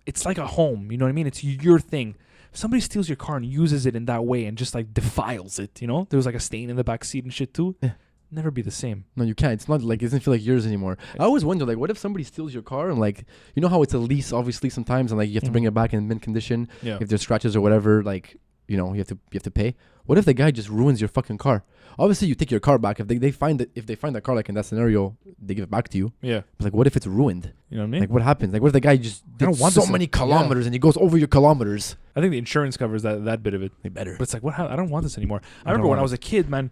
it's like a home. You know what I mean? It's your thing. If somebody steals your car and uses it in that way and just like defiles it, you know, there was like a stain in the back seat and shit too. Yeah. Never be the same. No, you can't. It's not like it doesn't feel like yours anymore. I always wonder, like, what if somebody steals your car and like, you know how it's a lease, obviously sometimes, and like you have to bring it back in mint condition. Yeah. If there's scratches or whatever, like, you know, you have to pay. What if the guy just ruins your fucking car? Obviously, you take your car back. If they find that car, like in that scenario, they give it back to you. Yeah. But like, what if it's ruined? You know what I mean? Like, what happens? Like, what if the guy just I don't did want so this many kilometers and he goes over your kilometers? I think the insurance covers that bit of it. They better. But it's like, I don't want this anymore. I I remember don't when I want was a kid, man,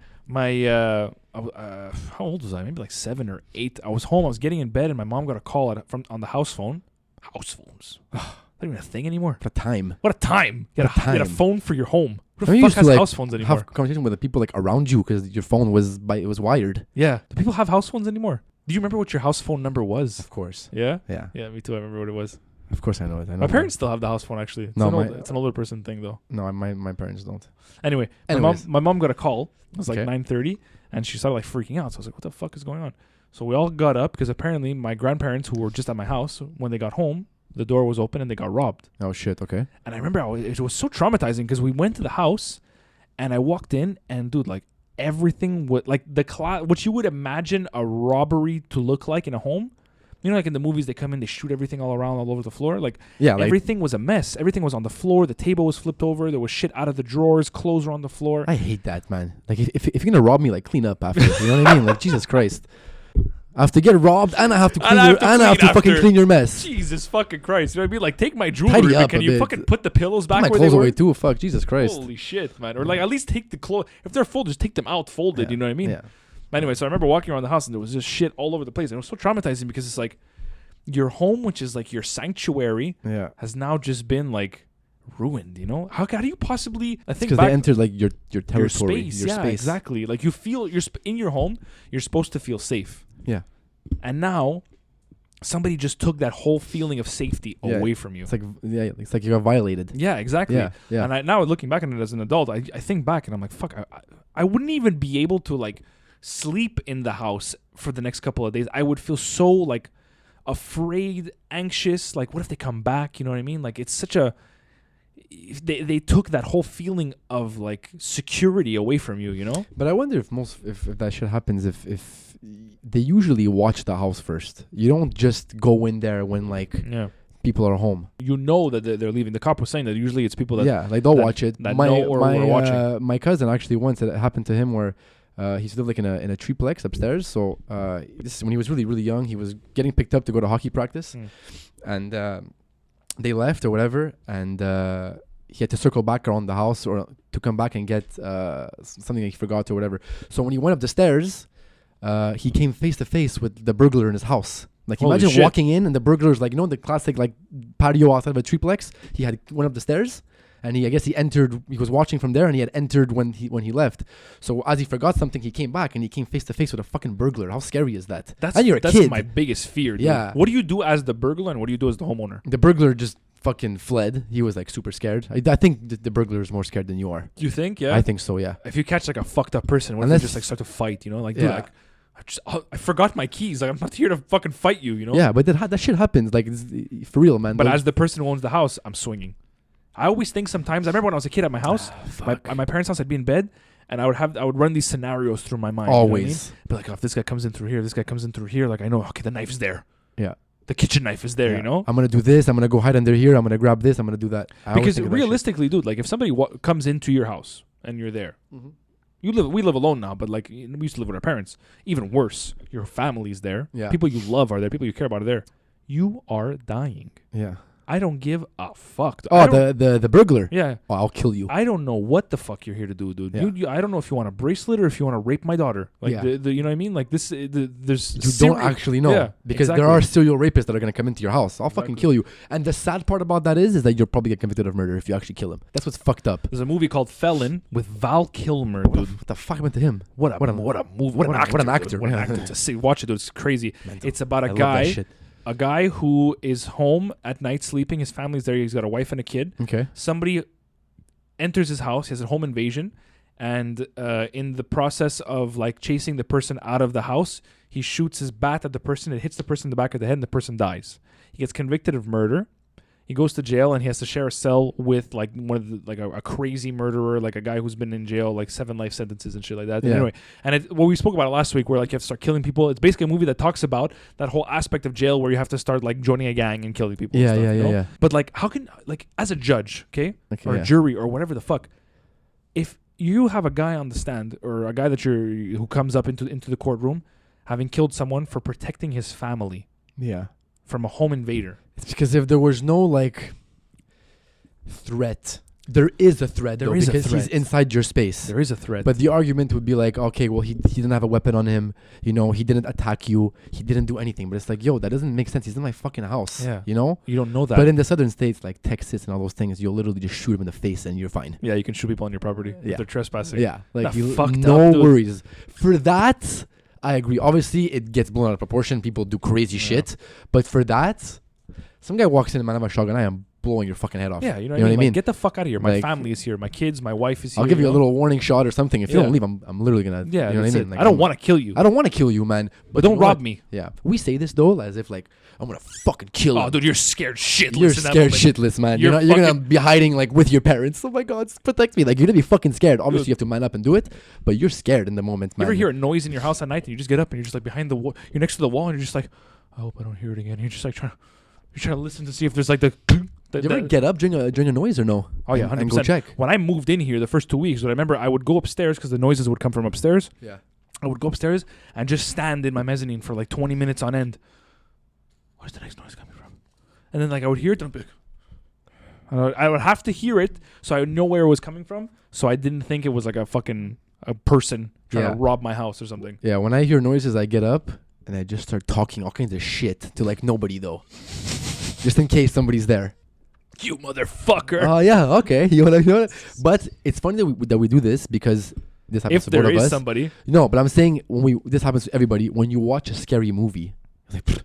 how old was I? Maybe like 7 or 8. I was home. I was getting in bed, and my mom got a call on the house phone. House phones. Not even a thing anymore. What a time. What a time. You What a had a time. phone for your home. Who I the mean, you fuck used to, has like, house phones anymore? Have conversation with the people like around you because your phone was wired. Yeah. Do people have house phones anymore? Do you remember what your house phone number was? Of course. Yeah? Yeah. Yeah, me too. I remember what it was. Of course I know it. I know My parents still have the house phone, actually. It's, No, it's an older person thing, though. No, my parents don't. Anyway, Anyways. my mom got a call. It was like Okay. 9:30, and she started like freaking out. So I was like, what the fuck is going on? So we all got up because apparently my grandparents, who were just at my house, when they got home, the door was open and they got robbed. Oh shit. Okay. And I remember it was so traumatizing because we went to the house and I walked in and dude, like everything would like what you would imagine a robbery to look like in a home. You know, like in the movies, they come in, they shoot everything all around, all over the floor. Like, Yeah. Like everything was a mess. Everything was on the floor. The table was flipped over. There was shit out of the drawers. Clothes were on the floor. I hate that, man. Like if you're gonna rob me, like clean up after. You know what I mean? Like Jesus Christ. I have to get robbed and I have to clean I have to fucking after. clean your mess. Jesus fucking Christ. You know what I mean? Like, take my jewelry, Tidy but up can a you bit. fucking put the pillows back Put my where they clothes were? away too. Fuck Jesus Christ. Holy shit, man. Or like, at least take the clothes. If they're folded, just take them out folded. Yeah. You know what I mean? Yeah. Anyway, so I remember walking around the house and there was just shit all over the place. And it was so traumatizing because it's like your home, which is like your sanctuary, Yeah. has now just been like ruined, you know? How do you possibly... I think Because back they entered like your your territory, space. your Yeah, space. exactly. Like you feel in your home, you're supposed to feel safe. Yeah. And now somebody just took that whole feeling of safety away from you. It's like you got violated. Yeah, exactly. Yeah. And now looking back on it as an adult, I think back and I'm like, fuck, I wouldn't even be able to like sleep in the house for the next couple of days. I would feel so like afraid, anxious. Like, what if they come back? You know what I mean? Like, it's such a... They took that whole feeling of like security away from you, you know. But I wonder if that shit happens if they usually watch the house first. You don't just go in there when like people are home. You know that they're leaving. The cop was saying that usually it's people that like they'll watch it. That know or were watching. My cousin actually once it happened to him where he lived like in a triplex upstairs. So this is when he was really really young. He was getting picked up to go to hockey practice, and they left or whatever, and he had to circle back around the house or to come back and get something he forgot or whatever. So when he went up the stairs, he came face to face with the burglar in his house. Like, holy imagine shit. walking in and the burglar's like, you know, the classic like patio outside of a triplex. He went up the stairs. And I guess he entered, he was watching from there and he had entered when he left. So as he forgot something, he came back and he came face to face with a fucking burglar. How scary is that? And you're a kid. That's my biggest fear, dude. Yeah. What do you do as the burglar and what do you do as the homeowner? The burglar just fucking fled. He was like super scared. I think the burglar is more scared than you are. Do you think? Yeah. I think so, yeah. If you catch like a fucked up person, what if they just like start to fight, you know? Like, dude, like, I forgot my keys. Like, I'm not here to fucking fight you, you know? Yeah, but that shit happens. Like, for real, man. But as the person who owns the house, I'm swinging. I always think sometimes. I remember when I was a kid at my house, at my parents' house, I'd be in bed, and I would run these scenarios through my mind. Always. You know what I mean? Be like, oh, if this guy comes in through here, this guy comes in through here. Like, I know, okay, the knife's there. Yeah. The kitchen knife is there, you know? I'm going to do this. I'm going to go hide under here. I'm going to grab this. I'm going to do that. Because realistically, dude, like if somebody comes into your house and you're there, we live alone now, but like we used to live with our parents. Even worse, your family's there. Yeah. People you love are there. People you care about are there. You are dying. Yeah. I don't give a fuck. Oh, the burglar. Yeah. Oh, I'll kill you. I don't know what the fuck you're here to do, dude. Yeah. I don't know if you want a bracelet or if you want to rape my daughter. Like, you know what I mean? Like this, there's... You don't actually know. Yeah, because there are serial rapists that are going to come into your house. I'll fucking kill you. And the sad part about that is that you'll probably get convicted of murder if you actually kill him. That's what's fucked up. There's a movie called Felon with Val Kilmer, dude. What the fuck happened to him? What a movie. What an actor. What an actor. Watch it, dude. It's crazy. Mental. It's about I love that shit. A guy who is home at night sleeping. His family's there. He's got a wife and a kid. Okay. Somebody enters his house. He has a home invasion. And in the process of like chasing the person out of the house, he shoots his bat at the person. It hits the person in the back of the head and the person dies. He gets convicted of murder. He goes to jail and he has to share a cell with like one of the, like a crazy murderer, like a guy who's been in jail like 7 life sentences and shit like that. Yeah. Anyway, and we spoke about it last week, where like you have to start killing people. It's basically a movie that talks about that whole aspect of jail where you have to start like joining a gang and killing people. Yeah, and stuff, you know? yeah. But like, how can like as a judge, or a jury or whatever the fuck, if you have a guy on the stand or a guy who comes up into the courtroom, having killed someone for protecting his family, from a home invader. It's because if there was no like threat, there is a threat. There is because a threat. He's inside your space. There is a threat. But the argument would be like, okay, well he didn't have a weapon on him. You know, he didn't attack you. He didn't do anything. But it's like, yo, that doesn't make sense. He's in my fucking house. Yeah. You know? You don't know that. But in the southern states like Texas and all those things, you'll literally just shoot him in the face and you're fine. Yeah, you can shoot people on your property if they're trespassing. Yeah. Like fucked no up, dude. worries. For that, I agree. Obviously it gets blown out of proportion. People do crazy shit. But for that, some guy walks in and I have a shotgun, I am blowing your fucking head off. Yeah, you know what I mean? Get the fuck out of here. My family is here. My kids, my wife is here. I'll give you a little warning shot or something. If you don't leave, I'm literally gonna. Yeah, you know what I mean? Like, I don't want to kill you. I don't want to kill you, man. But don't rob me. Yeah, we say this though as if like I'm gonna fucking kill you. Oh, dude, you're scared shitless. You're scared shitless, man. You're gonna be hiding like with your parents. Oh my god, protect me! Like you're gonna be fucking scared. Obviously, you have to man up and do it, but you're scared in the moment, man. You ever hear a noise in your house at night and you just get up and you're just like behind the wall? You're next to the wall and you're just like, I hope I don't hear it again. You're just like trying to listen to see if there's like the. You ever get up during a noise or no? Oh yeah, 100%. And go check. When I moved in here the first 2 weeks, I remember I would go upstairs because the noises would come from upstairs. Yeah. I would go upstairs and just stand in my mezzanine for like 20 minutes on end. Where's the next noise coming from? And then like I would hear it and I'd be like, I would have to hear it so I would know where it was coming from. So I didn't think it was like a person trying to rob my house or something. Yeah, when I hear noises, I get up and I just start talking all kinds of shit to like nobody though, just in case somebody's there. You motherfucker. Oh yeah, okay. You know. But it's funny that we do this because this happens if to both of us. If there is somebody. No, but I'm saying this happens to everybody. When you watch a scary movie, it's like,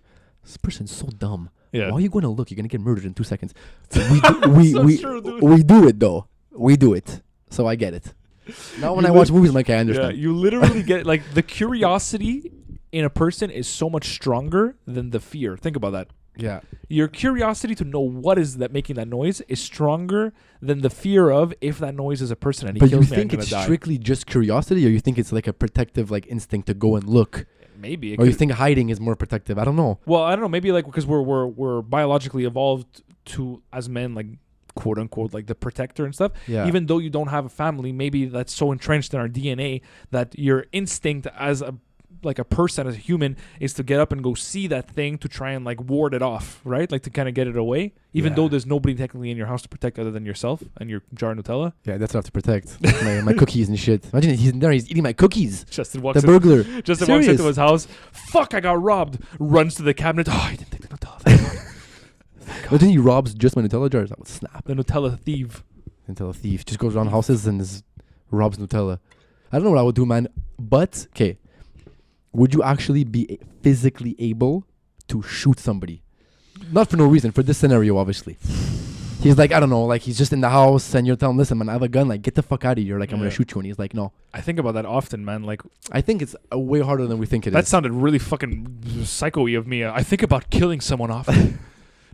this person's so dumb. Yeah. Why are you going to look? You're going to get murdered in 2 seconds. We do it though. We do it. So I get it. Now when I watch movies, I'm like, I understand. Yeah, you literally get like the curiosity in a person is so much stronger than the fear. Think about that. Yeah. Your curiosity to know what is that making that noise is stronger than the fear of if that noise is a person and he But you kills me, think I'm it's gonna die. strictly just curiosity, or you think it's like a protective like instinct to go and look, Maybe. or you think hiding is more protective? I don't know. Well, I don't know. Maybe like because we're biologically evolved to as men, like quote unquote, like the protector and stuff. Yeah. Even though you don't have a family, maybe that's so entrenched in our DNA that your instinct as a person, as a human, is to get up and go see that thing to try and like ward it off, right? Like to kind of get it away, even though there's nobody technically in your house to protect other than yourself and your jar of Nutella. Yeah, that's what I have to protect. my cookies and shit. Imagine he's in there, he's eating my cookies. Justin walks The burglar. Justin walks into his house. Fuck! I got robbed. Runs to the cabinet. Oh, I didn't take the Nutella. Thank God. But then he robs just my Nutella jars. That would snap. The Nutella thief. Nutella thief just goes around houses and robs Nutella. I don't know what I would do, man. But okay, would you actually be physically able to shoot somebody? Not for no reason. For this scenario, obviously. He's like, I don't know, like he's just in the house and you're telling him, listen, man, I have a gun. Like, get the fuck out of here. Like, I'm gonna shoot you. And he's like, no. I think about that often, man. Like, I think it's way harder than we think it is. that sounded really fucking psycho-y of me. I think about killing someone often.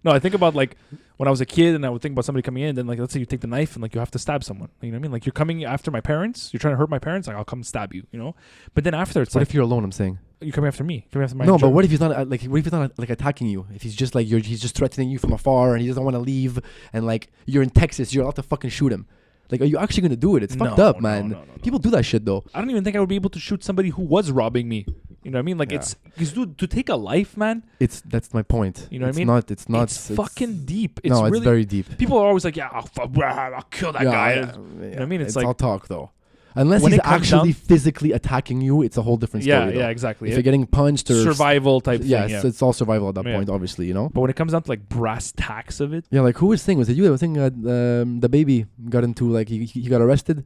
No, I think about like when I was a kid and I would think about somebody coming in, then like let's say you take the knife and like you have to stab someone. You know what I mean? Like you're coming after my parents, you're trying to hurt my parents, like I'll come stab you, you know? But then after it's what like if you're alone, I'm saying? you're coming after me. Coming after my No, but what if he's not what if he's not like attacking you? If he's just like he's just threatening you from afar and he doesn't want to leave and like you're in Texas, you're allowed to fucking shoot him. Like, are you actually gonna do it? It's fucked up, man. No. People do that shit though. I don't even think I would be able to shoot somebody who was robbing me. You know what I mean? Like it's because dude, to take a life, man. That's my point. You know what I mean? It's not. It's fucking deep. It's no, really, it's very deep. People are always like, yeah, I'll kill that guy. Yeah, you know what I mean? It's like all talk though. Unless when he's it comes actually down, physically attacking you, it's a whole different story. Yeah, exactly. If you're getting punched or survival type thing. Yeah, it's all survival at that point, obviously, you know. But when it comes down to like brass tacks of it, yeah, like who was saying? Was it you that was saying the baby got into like he got arrested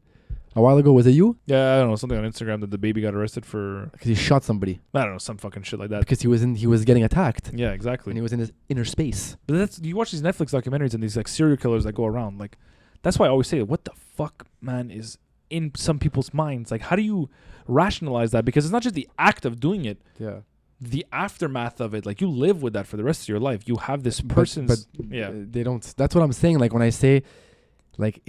a while ago? Was it you? Yeah, I don't know, something on Instagram that the baby got arrested for because he shot somebody. I don't know, some fucking shit like that. Because he was getting attacked. Yeah, exactly. And he was in his inner space. But that's you watch these Netflix documentaries and these like serial killers that go around. Like that's why I always say, what the fuck, man, is in some people's minds? Like, how do you rationalize that? Because it's not just the act of doing it. Yeah. The aftermath of it, like you live with that for the rest of your life. You have this person's. But they don't. That's what I'm saying. Like when I say, like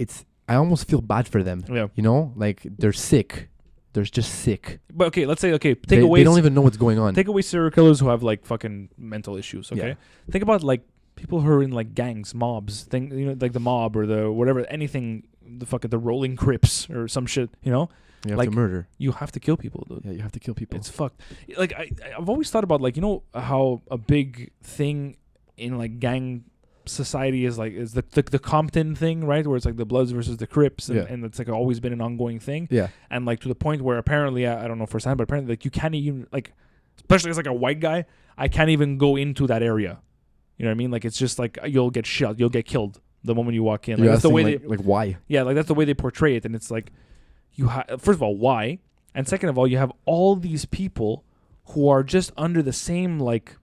I almost feel bad for them. Yeah. You know, like they're sick. They're just sick. But okay, let's say take they away. They don't even know what's going on. Take away serial killers who have like fucking mental issues. Okay. Yeah. Think about like people who are in like gangs, mobs, like the mob or the whatever, anything, the rolling Crips or some shit, you know? You have like to murder. You have to kill people, dude. Yeah, you have to kill people. It's fucked. Like I've always thought about like, you know how a big thing in like gang society is the Compton thing, right? Where it's like the Bloods versus the Crips and it's like always been an ongoing thing. Yeah. And like to the point where apparently, I don't know firsthand, but apparently like you can't even like, especially as like a white guy, I can't even go into that area. You know what I mean? Like it's just like you'll get shot, you'll get killed the moment you walk in. Like, that's the way like why? Yeah, like that's the way they portray it, and it's like first of all, why? And second of all, you have all these people who are just under the same like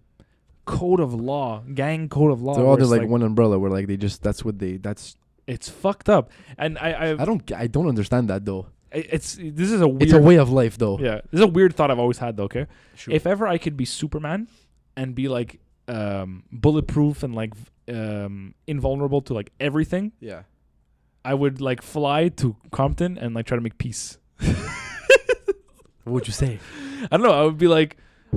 code of law, gang code of law. They're all under like one umbrella where like they just it's fucked up. And I don't understand that though. This is a weird, it's a way of life though. Yeah, this is a weird thought I've always had though. Okay, sure. If ever I could be Superman and be like bulletproof and like invulnerable to like everything, yeah, I would like fly to Compton and like try to make peace. What would you say? I don't know.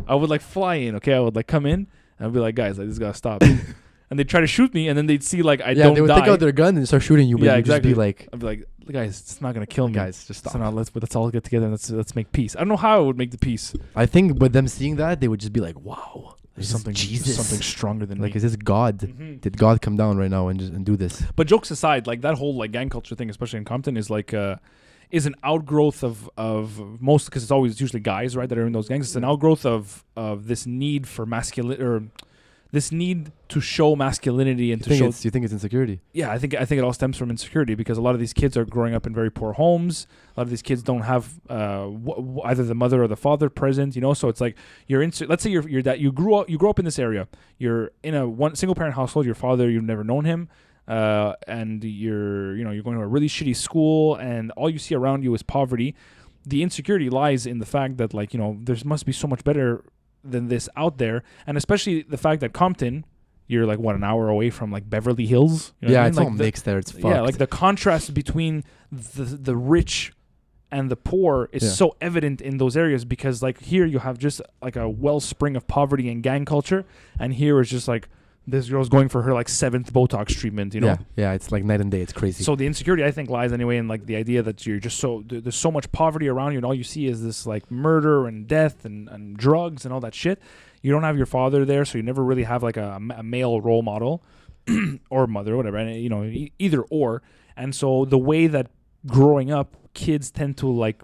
I would like fly in. Okay, I would like come in and I'd be like, guys, like this gotta stop. And they'd try to shoot me, and then they'd see like I don't die. They would take out their gun and start shooting you. But exactly. Just be like, I'd be like, guys, it's not gonna kill me. Guys, just stop. So now let's all get together and let's make peace. I don't know how I would make the peace. I think, but them seeing that, they would just be like, wow. There's something stronger than like me. Is this God? Mm-hmm. Did God come down right now and do this? But jokes aside, like that whole like gang culture thing, especially in Compton, is like is an outgrowth of most, because it's usually guys, right, that are in those gangs. It's an outgrowth of this need for masculine, or this need to show masculinity and You to show. think it's insecurity? Yeah, I think it all stems from insecurity because a lot of these kids are growing up in very poor homes. A lot of these kids don't have either the mother or the father present. So it's like let's say your dad. You grew up in this area. You're in a one single parent household. Your father, you've never known him, and you're going to a really shitty school, and all you see around you is poverty. The insecurity lies in the fact that there must be so much better than this out there, and especially the fact that Compton, you're like an hour away from like Beverly Hills. It's all mixed there. It's fucked. Yeah, like the contrast between the rich and the poor is so evident in those areas because like here you have just like a wellspring of poverty and gang culture, and here is just like this girl's going for her like 7th Botox treatment. Yeah, it's like night and day. It's crazy. So the insecurity I think lies anyway in like the idea that you're just there's so much poverty around you, and all you see is this like murder and death and drugs and all that shit. You don't have your father there, so you never really have like a male role model or mother, whatever, and either or. And so the way that growing up, kids tend to like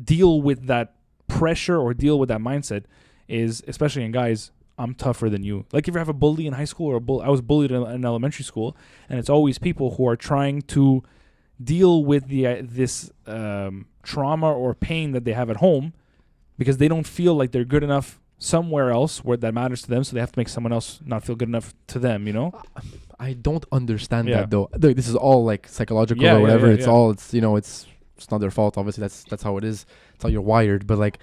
deal with that pressure or deal with that mindset is, especially in guys, I'm tougher than you. Like if you have a bully in high school or I was bullied in elementary school, and it's always people who are trying to deal with this trauma or pain that they have at home because they don't feel like they're good enough somewhere else where that matters to them, so they have to make someone else not feel good enough to them. I don't understand that though. This is all like psychological or whatever. It's not their fault. Obviously, that's how it is. That's how you're wired. But like,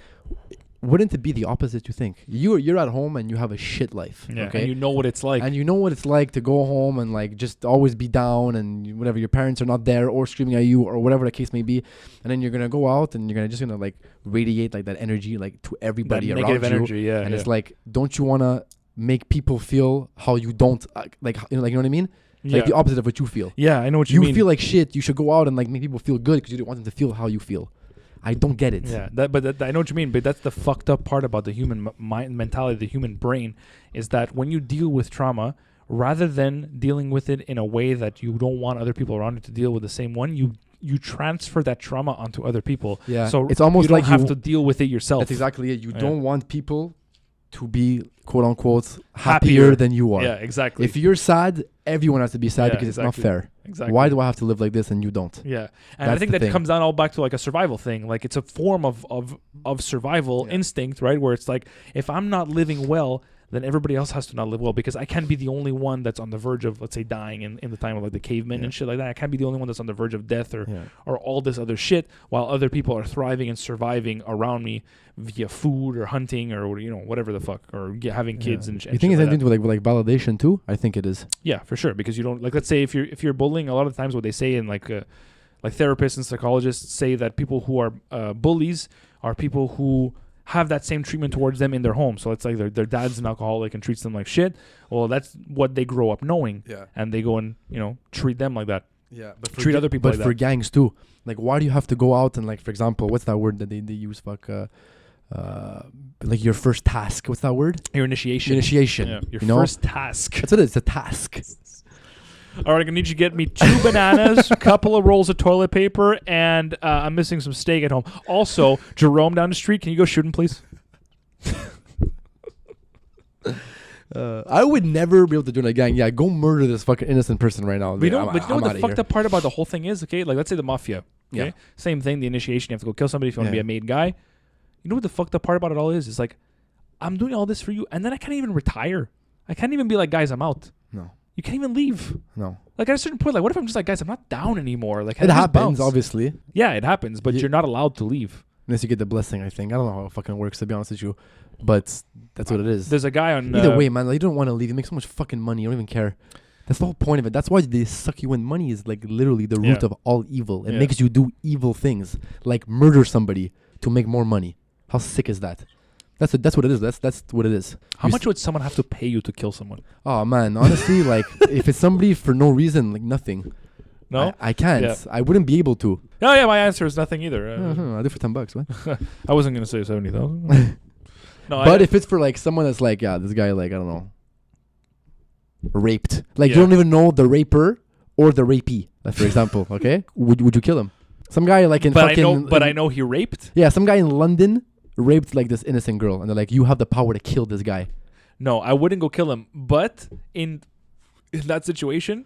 wouldn't it be the opposite? You think you're at home and you have a shit life, okay? And you know what it's like. And you know what it's like to go home and like just always be down and whatever. Your parents are not there or screaming at you or whatever the case may be. And then you're gonna go out and you're gonna like radiate like that energy like to everybody that around negative you. energy, yeah. And it's like, don't you wanna make people feel how you don't you know what I mean? Like the opposite of what you feel. Yeah, I know what you mean. You feel like shit. You should go out and like make people feel good because you don't want them to feel how you feel. I don't get it. Yeah, I know what you mean, but that's the fucked up part about the human mind mentality, the human brain, is that when you deal with trauma, rather than dealing with it in a way that you don't want other people around you to deal with the same one, you transfer that trauma onto other people. Yeah, so it's almost you don't like have to deal with it yourself. That's exactly it. You don't want people to be quote unquote happier than you are. Yeah, exactly. If you're sad, everyone has to be sad because it's not fair. Exactly. Why do I have to live like this and you don't? Yeah, and I think that comes down all back to like a survival thing. Like it's a form of survival instinct, right? Where it's like if I'm not living well, then everybody else has to not live well because I can't be the only one that's on the verge of, let's say, dying in the time of like the cavemen and shit like that. I can't be the only one that's on the verge of death or all this other shit while other people are thriving and surviving around me via food or hunting or whatever the fuck or having kids and shit. You think it's anything to do with like validation too? I think it is. Yeah, for sure. Because you don't like. Let's say if you're bullying, a lot of times what they say in like therapists and psychologists say that people who are bullies are people who have that same treatment towards them in their home. So it's like their dad's an alcoholic and treats them like shit. Well, that's what they grow up knowing. Yeah. And they go and, treat them like that. Yeah. But treat other people like that. But for gangs too. Like, why do you have to go out and like, for example, what's that word that they use? Like your first task. What's that word? Your initiation. Yeah. Your first task. That's what it is. It's a task. All right, I'm going to need you to get me 2 bananas, a couple of rolls of toilet paper, and I'm missing some steak at home. Also, Jerome down the street, can you go shoot him, please? I would never be able to do it again. Yeah, go murder this fucking innocent person right now. But you know what the fucked up part about the whole thing is? Okay, like let's say the mafia. Okay, same thing. The initiation. You have to go kill somebody if you want to be a made guy. You know what the fucked up part about it all is? It's like I'm doing all this for you, and then I can't even retire. I can't even be like, guys, I'm out. No. You can't even leave. No. Like at a certain point, like what if I'm just like, guys, I'm not down anymore. Like it happens, obviously. Yeah, it happens, but you're not allowed to leave. Unless you get the blessing, I think. I don't know how it fucking works, to be honest with you. But that's what it is. There's a guy on... Either way, man, like, you don't want to leave. You make so much fucking money. You don't even care. That's the whole point of it. That's why they suck you in. Money is like literally the root of all evil. It makes you do evil things. Like murder somebody to make more money. How sick is that? That's what it is. That's what it is. How much would someone have to pay you to kill someone? Oh man, honestly, like if it's somebody for no reason, like nothing. No, I can't. Yeah. I wouldn't be able to. Oh yeah, my answer is nothing either. I do for $10. What? I wasn't gonna say 70,000. No, but if it's for like someone that's like, this guy, like I don't know, raped. Like you don't even know the raper or the rapee. For example, okay, would you kill him? Some guy like in fucking. I know he raped. Yeah, some guy in London raped like this innocent girl, and they're like, you have the power to kill this guy. No, I wouldn't go kill him. But in that situation,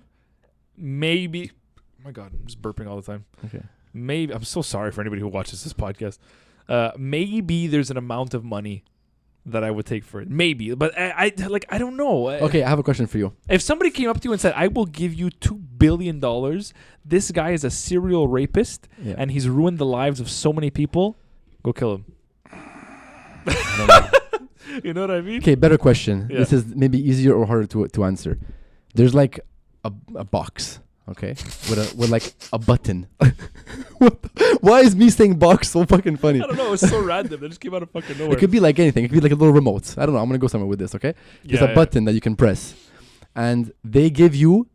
maybe. Oh my God, I'm just burping all the time. Okay. Maybe I'm so sorry for anybody who watches this podcast. Maybe there's an amount of money that I would take for it. Maybe, but I don't know. Okay, I have a question for you. If somebody came up to you and said, "I will give you $2 billion," this guy is a serial rapist and he's ruined the lives of so many people. Go kill him. I don't know. You know what I mean? Okay, better question. Yeah. This is maybe easier or harder to answer. There's like a box, okay, with like a button. Why is me saying box so fucking funny? I don't know. It's so random. That just came out of fucking nowhere. It could be like anything. It could be like a little remote. I don't know. I'm gonna go somewhere with this, okay? There's a button that you can press, and they give you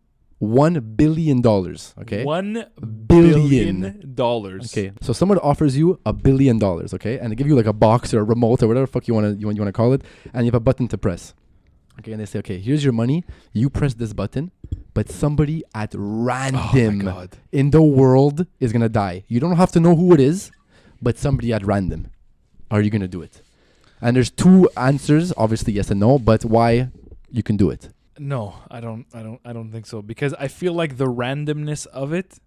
$1 billion. Okay. $1 billion. Okay. So someone offers you $1 billion. Okay, and they give you like a box or a remote or whatever the fuck you wanna call it, and you have a button to press. Okay, and they say, okay, here's your money. You press this button, but somebody at random in the world is gonna die. You don't have to know who it is, but somebody at random. Are you gonna do it? And there's two answers, obviously yes and no, but why you can do it? No, I don't think so, because I feel like the randomness of it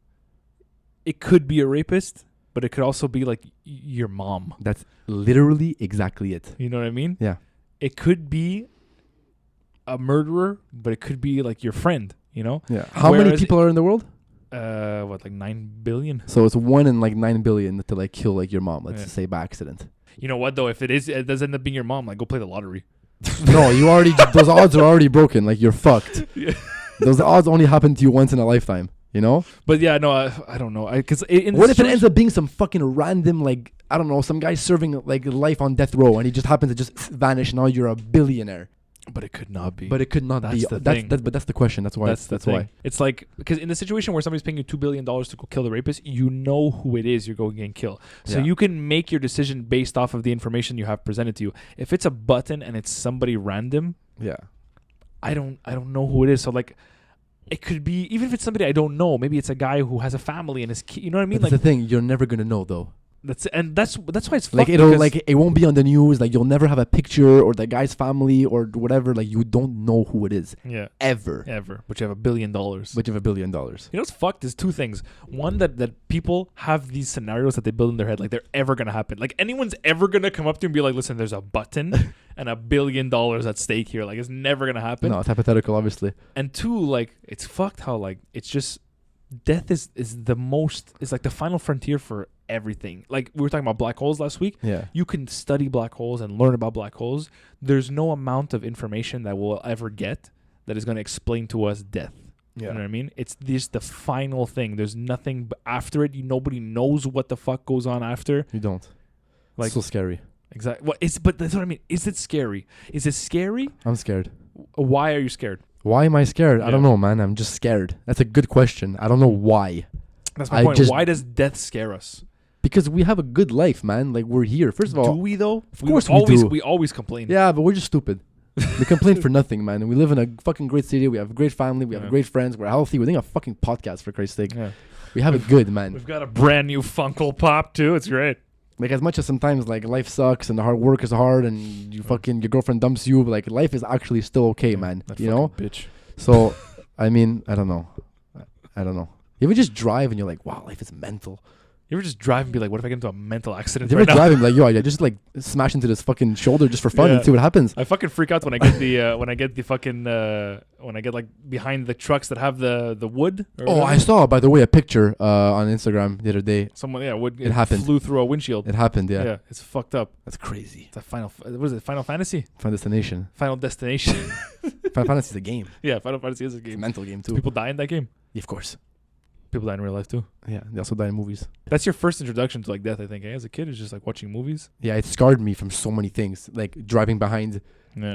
could be a rapist, but it could also be like your mom. That's literally exactly it. You know what I mean? Yeah. It could be a murderer, but it could be like your friend, you know? Yeah. How many people are in the world? Like 9 billion? So it's 1 in like 9 billion to like kill like your mom, let's just say by accident. You know what though? If it does end up being your mom, like go play the lottery. No, you already, those odds are already broken. Like you're fucked. Yeah. Those odds only happen to you once in a lifetime, you know? But yeah, no, I don't know. Because what if it ends up being some fucking random, like, I don't know, some guy serving like life on death row and he just happens to just vanish and now you're a billionaire? But it could not be. But it could not be. The thing. But that's the question. That's why. That's why. It's like, because in the situation where somebody's paying you $2 billion to go kill the rapist, you know who it is you're going and kill. So you can make your decision based off of the information you have presented to you. If it's a button and it's somebody random, I don't know who it is. So like, it could be, even if it's somebody I don't know, maybe it's a guy who has a family and his kid. You know what I mean? That's the thing. You're never gonna know though. That's why it's like it won't be on the news. Like you'll never have a picture or the guy's family or whatever. Like you don't know who it is. Yeah. Ever. But you have $1 billion. But you have $1 billion. You know what's fucked is two things. One, that people have these scenarios that they build in their head like they're ever gonna happen. Like anyone's ever gonna come up to you and be like, listen, there's a button and $1 billion at stake here. Like it's never gonna happen. No, it's hypothetical, obviously. And two, like it's fucked how like it's just death is like the final frontier for everything. Like we were talking about black holes last week. Yeah. You can study black holes and learn about black holes. There's no amount of information that we'll ever get that is going to explain to us death. Yeah. You know what I mean? It's just the final thing. There's nothing after it. Nobody knows what the fuck goes on after. You don't. Like, so scary. Exactly. But that's what I mean. Is it scary? Is it scary? I'm scared. Why are you scared? Why am I scared? I don't know, man. I'm just scared. That's a good question. I don't know why. That's my point. Why does death scare us? Because we have a good life, man. Like we're here. First of all, do we though? Of course we do. We always complain. Yeah, but we're just stupid. We complain for nothing, man. And we live in a fucking great city. We have a great family. We have great friends. We're healthy. We're doing a fucking podcast, for Christ's sake. Yeah. We have it good, man. We've got a brand new Funko Pop too. It's great. Like as much as sometimes like life sucks and the hard work is hard and you fucking your girlfriend dumps you, but like life is actually still okay, man. That you know? Bitch. So, I mean, I don't know. You ever just drive and you're like, wow, life is mental. You ever just drive and be like, what if I get into a mental accident? You ever drive and be like, yo, I just like smash into this fucking shoulder just for fun and see what happens. I fucking freak out when I get when I get like behind the trucks that have the wood. Oh, I saw, by the way, a picture on Instagram the other day. Someone, it happened. Flew through a windshield. It happened, yeah. Yeah, it's fucked up. That's crazy. It's a what is it? Final Fantasy? Final Destination. Final Destination. Final Fantasy is a game. Yeah, Final Fantasy is a game. It's a mental game too. Do people die in that game? Yeah, of course. People die in real life too. Yeah, they also die in movies. That's your first introduction to like death, I think. As a kid, it's just like watching movies. Yeah, it scarred me from so many things, like driving behind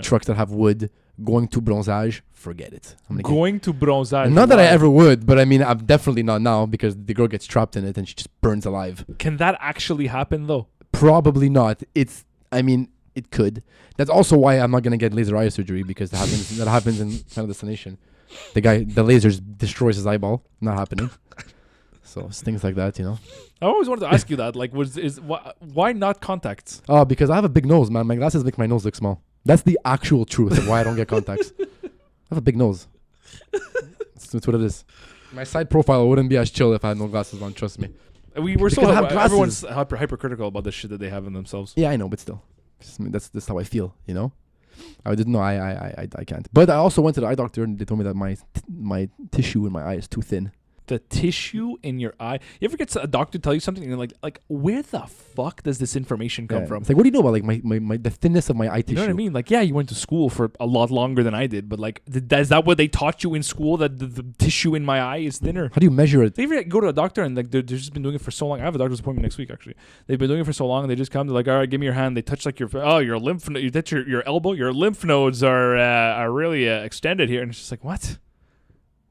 trucks that have wood, going to bronzage. Forget it. Going to bronzage. Not that I ever would, but I mean, I'm definitely not now because the girl gets trapped in it and she just burns alive. Can that actually happen though? Probably not. It could. That's also why I'm not gonna get laser eye surgery because that happens in Final Destination. The lasers destroys his eyeball. Not happening. So it's things like that, you know. I always wanted to ask you that. Like, why not contacts? Oh, because I have a big nose, man. My glasses make my nose look small. That's the actual truth of why I don't get contacts. I have a big nose. That's what it is. My side profile wouldn't be as chill if I had no glasses on. Trust me. We're so Because I have glasses. everyone's hypercritical about the shit that they have in themselves. Yeah, I know, but still, that's how I feel. You know, I didn't know. I can't. But I also went to the eye doctor and they told me that my tissue in my eye is too thin. The tissue in your eye. You ever get a doctor tell you something and you're like, where the fuck does this information come from? It's like, what do you know about like my the thinness of my eye tissue? You know what I mean? Like, yeah, you went to school for a lot longer than I did, but like, is that what they taught you in school? That the tissue in my eye is thinner? How do you measure it? They even go to a doctor and like they've just been doing it for so long. I have a doctor's appointment next week actually. They've been doing it for so long and they just come. They're like, all right, give me your hand. They touch like your lymph. You touch your elbow. Your lymph nodes are really extended here, and it's just like what?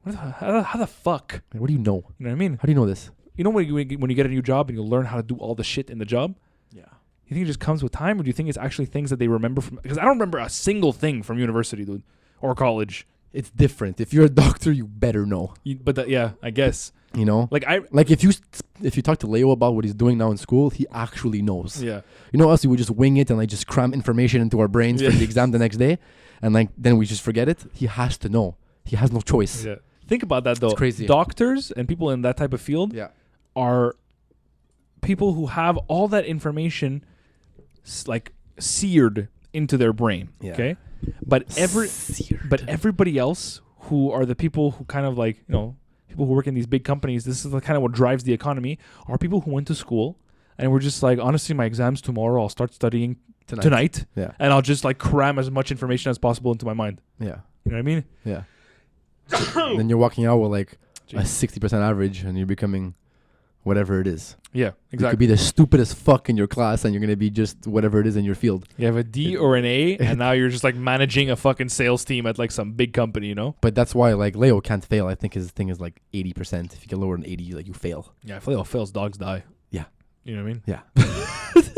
How the fuck? What do you know? You know what I mean? How do you know this? You know when you get a new job and you learn how to do all the shit in the job? Yeah. You think it just comes with time, or do you think it's actually things that they remember from? Because I don't remember a single thing from university, dude, or college. It's different. If you're a doctor, you better know. Yeah, I guess. You know, like if you talk to Leo about what he's doing now in school, he actually knows. Yeah. You know, us we would just wing it and like just cram information into our brains for the exam the next day, and like then we just forget it. He has to know. He has no choice. Yeah. Think about that though. It's crazy. Doctors and people in that type of field are people who have all that information like seared into their brain. Yeah. Okay. But everybody else who are the people who kind of like, you know, people who work in these big companies, this is kind of what drives the economy, are people who went to school and were just like, honestly, my exam's tomorrow. I'll start studying tonight. Yeah. And I'll just like cram as much information as possible into my mind. Yeah. You know what I mean? Yeah. Then you're walking out with like a 60% average and you're becoming whatever it is. Yeah, exactly. You could be the stupidest fuck in your class and you're going to be just whatever it is in your field. You have a D or an A and now you're just like managing a fucking sales team at like some big company, you know? But that's why like Leo can't fail. I think his thing is like 80%. If you get lower than 80, like you fail. Yeah, if Leo fails, dogs die. Yeah. You know what I mean? Yeah.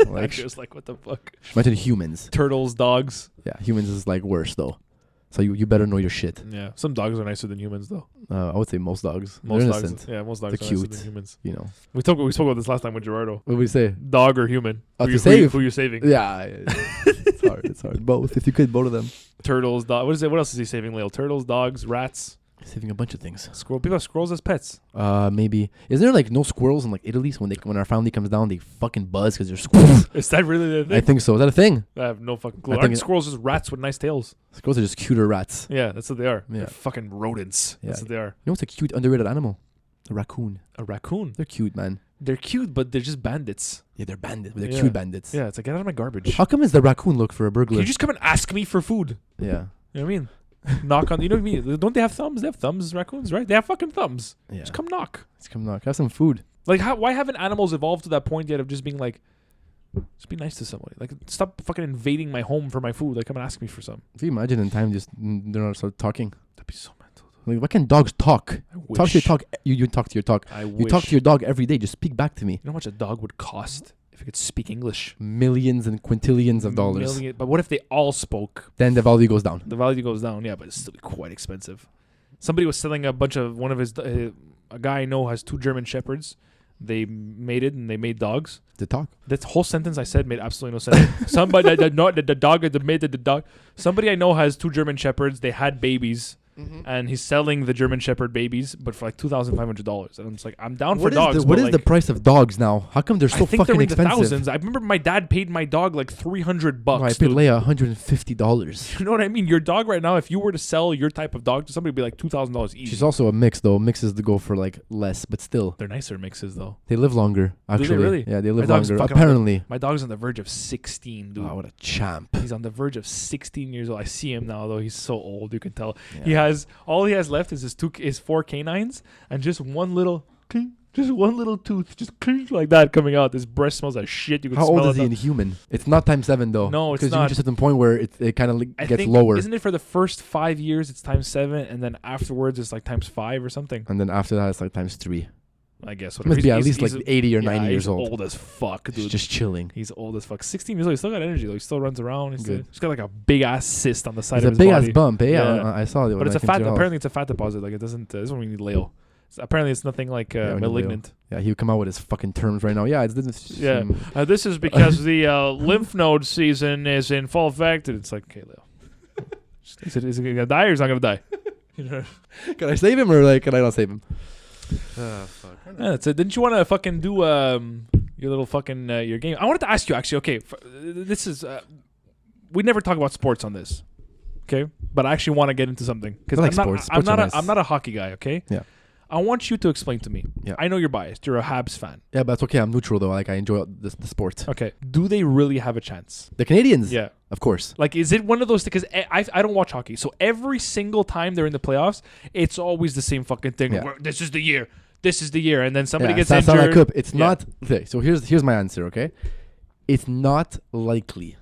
Like, just like, what the fuck? Imagine humans. Turtles, dogs. Yeah, humans is like worse though. So you better know your shit. Yeah, some dogs are nicer than humans though. I would say most dogs. Most They're dogs, innocent. yeah, most dogs They're are cute, nicer than humans. You know, we spoke about this last time with Gerardo. What did we say? Dog or human? Who you saving? Yeah, it's hard. Both. If you could, both of them. Turtles, dog. What is it? What else is he saving, Leo? Turtles, dogs, rats. Saving a bunch of things. People have squirrels as pets. Maybe. Is there like no squirrels in like Italy? So when our family comes down, they fucking buzz because they're squirrels. Is that really the thing? I think so. Is that a thing? I have no fucking clue. Aren't squirrels just rats with nice tails? Squirrels are just cuter rats. Yeah, that's what they are. Yeah. They're fucking rodents. Yeah. That's what they are. You know what's a cute underrated animal? A raccoon. A raccoon? They're cute, man. They're cute, but they're just bandits. Yeah, they're bandits. They're cute bandits. Yeah, it's like, get out of my garbage. How come is the raccoon look for a burglar? Can you just come and ask me for food? Yeah. You know what I mean? Knock on. You know what I mean? Don't they have thumbs? They have thumbs, raccoons, right? They have fucking thumbs. Yeah. Just come knock. Have some food. Like, why haven't animals evolved to that point yet of just being like, just be nice to somebody? Like, stop fucking invading my home for my food. Like, come and ask me for some. If you imagine in time, just they're not start talking. That'd be so mental. Like, why can't dogs talk? Talk to your dog. You talk to your dog. You talk to your dog every day. Just speak back to me. You know how much a dog would cost if it could speak English? Millions and quintillions of dollars. But what if they all spoke? Then the value goes down. The value goes down, yeah, but it's still quite expensive. Somebody was selling a bunch of a guy I know has 2 German Shepherds. They mated and they made dogs. To talk. That whole sentence I said made absolutely no sense. Somebody the dog mated the dog. Somebody I know has 2 German Shepherds. They had babies. Mm-hmm. And he's selling the German Shepherd babies, but for like $2,500. And I'm just like, I'm down for dogs. What is the price of dogs now? How come they're so fucking expensive? I think they're in the thousands. I remember my dad paid my dog like $300. Oh, I paid Leia $150. You know what I mean? Your dog right now, if you were to sell your type of dog to somebody, it'd be like $2,000 easy. She's also a mix though. Mixes to go for like less, but still. They're nicer mixes though. They live longer. Actually, do they really? Yeah, they live longer. Apparently, my dog's on the verge of 16, dude. Oh, what a champ! He's on the verge of 16 years old. I see him now though. He's so old. You can tell. Yeah. All he has left is his 4 canines and just one little tooth just like that coming out. His breath smells like shit. You can How smell old is he in human? It's not times 7 though. No, it's not. Because you just at the point where it kind of gets think, lower. Isn't it for the first 5 years it's times 7 and then afterwards it's like times 5 or something? And then after that it's like times 3. I guess. He must be at least like 80 or 90 years old. He's old as fuck, dude. He's just chilling. He's old as fuck. 16 years old. He's still got energy though. He still runs around. He's got like a big ass cyst on the side of his body. It's a big ass bump. Yeah, I saw it. But it's a fat. Apparently, it's a fat deposit. Like it doesn't. This one we need Leo. Apparently, it's nothing like malignant. Yeah, he would come out with his fucking terms right now. Yeah, it's this is because the lymph node season is in full effect, and it's like, okay, Leo, is he gonna die or is he not gonna die? Can I save him or like can I not save him? Fuck. Yeah, that's it. Didn't you want to fucking do your little fucking your game? I wanted to ask you actually. Okay, this is we never talk about sports on this. Okay, but I actually want to get into something because I'm not a hockey guy. Okay. Yeah. I want you to explain to me. Yeah. I know you're biased. You're a Habs fan. Yeah, but it's okay. I'm neutral though. Like I enjoy the sport. Okay. Do they really have a chance? The Canadians? Yeah. Of course. Like, is it one of those? Because I don't watch hockey, so every single time they're in the playoffs, it's always the same fucking thing. Yeah. This is the year. This is the year, and then somebody gets that's injured. Like it's not. Okay, so here's my answer. Okay, it's not likely.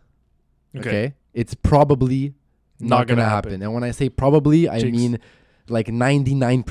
Okay, it's probably not gonna happen. And when I say probably, I mean like 99%.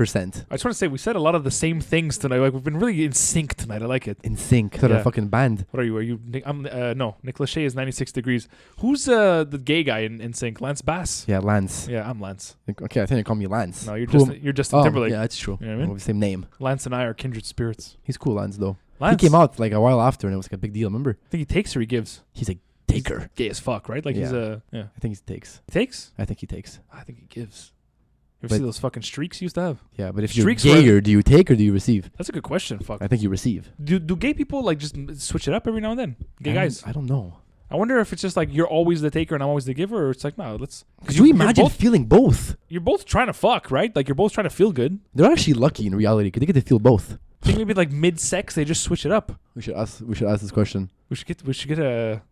I just want to say we said a lot of the same things tonight. Like we've been really in sync tonight. I like it. In sync. Sort of fucking band. What are you? Are you? I'm no. Nick Lachey is 96 degrees. Who's the gay guy in sync? Lance Bass. Yeah, Lance. Yeah, I'm Lance. Okay, I think you call me Lance. No, you're Justin Timberlake. Yeah, that's true. You know what I mean? We have the same name. Lance and I are kindred spirits. He's cool, Lance though. Lance. He came out like a while after, and it was like a big deal. Remember? I think he takes or he gives. He's a taker. He's gay as fuck, right? Like he's a I think he takes. He takes? I think he takes. I think he gives. You ever see those fucking streaks he used to have? Yeah, but if Streaks you're gayer, do you take or do you receive? That's a good question. Fuck. I think you receive. Do gay people like just switch it up every now and then? Gay guys. I don't know. I wonder if it's just like you're always the taker and I'm always the giver, or it's like no, let's. Could you imagine feeling both? You're both trying to fuck, right? Like you're both trying to feel good. They're actually lucky in reality because they get to feel both. I think maybe like mid-sex they just switch it up. We should ask this question. We should get a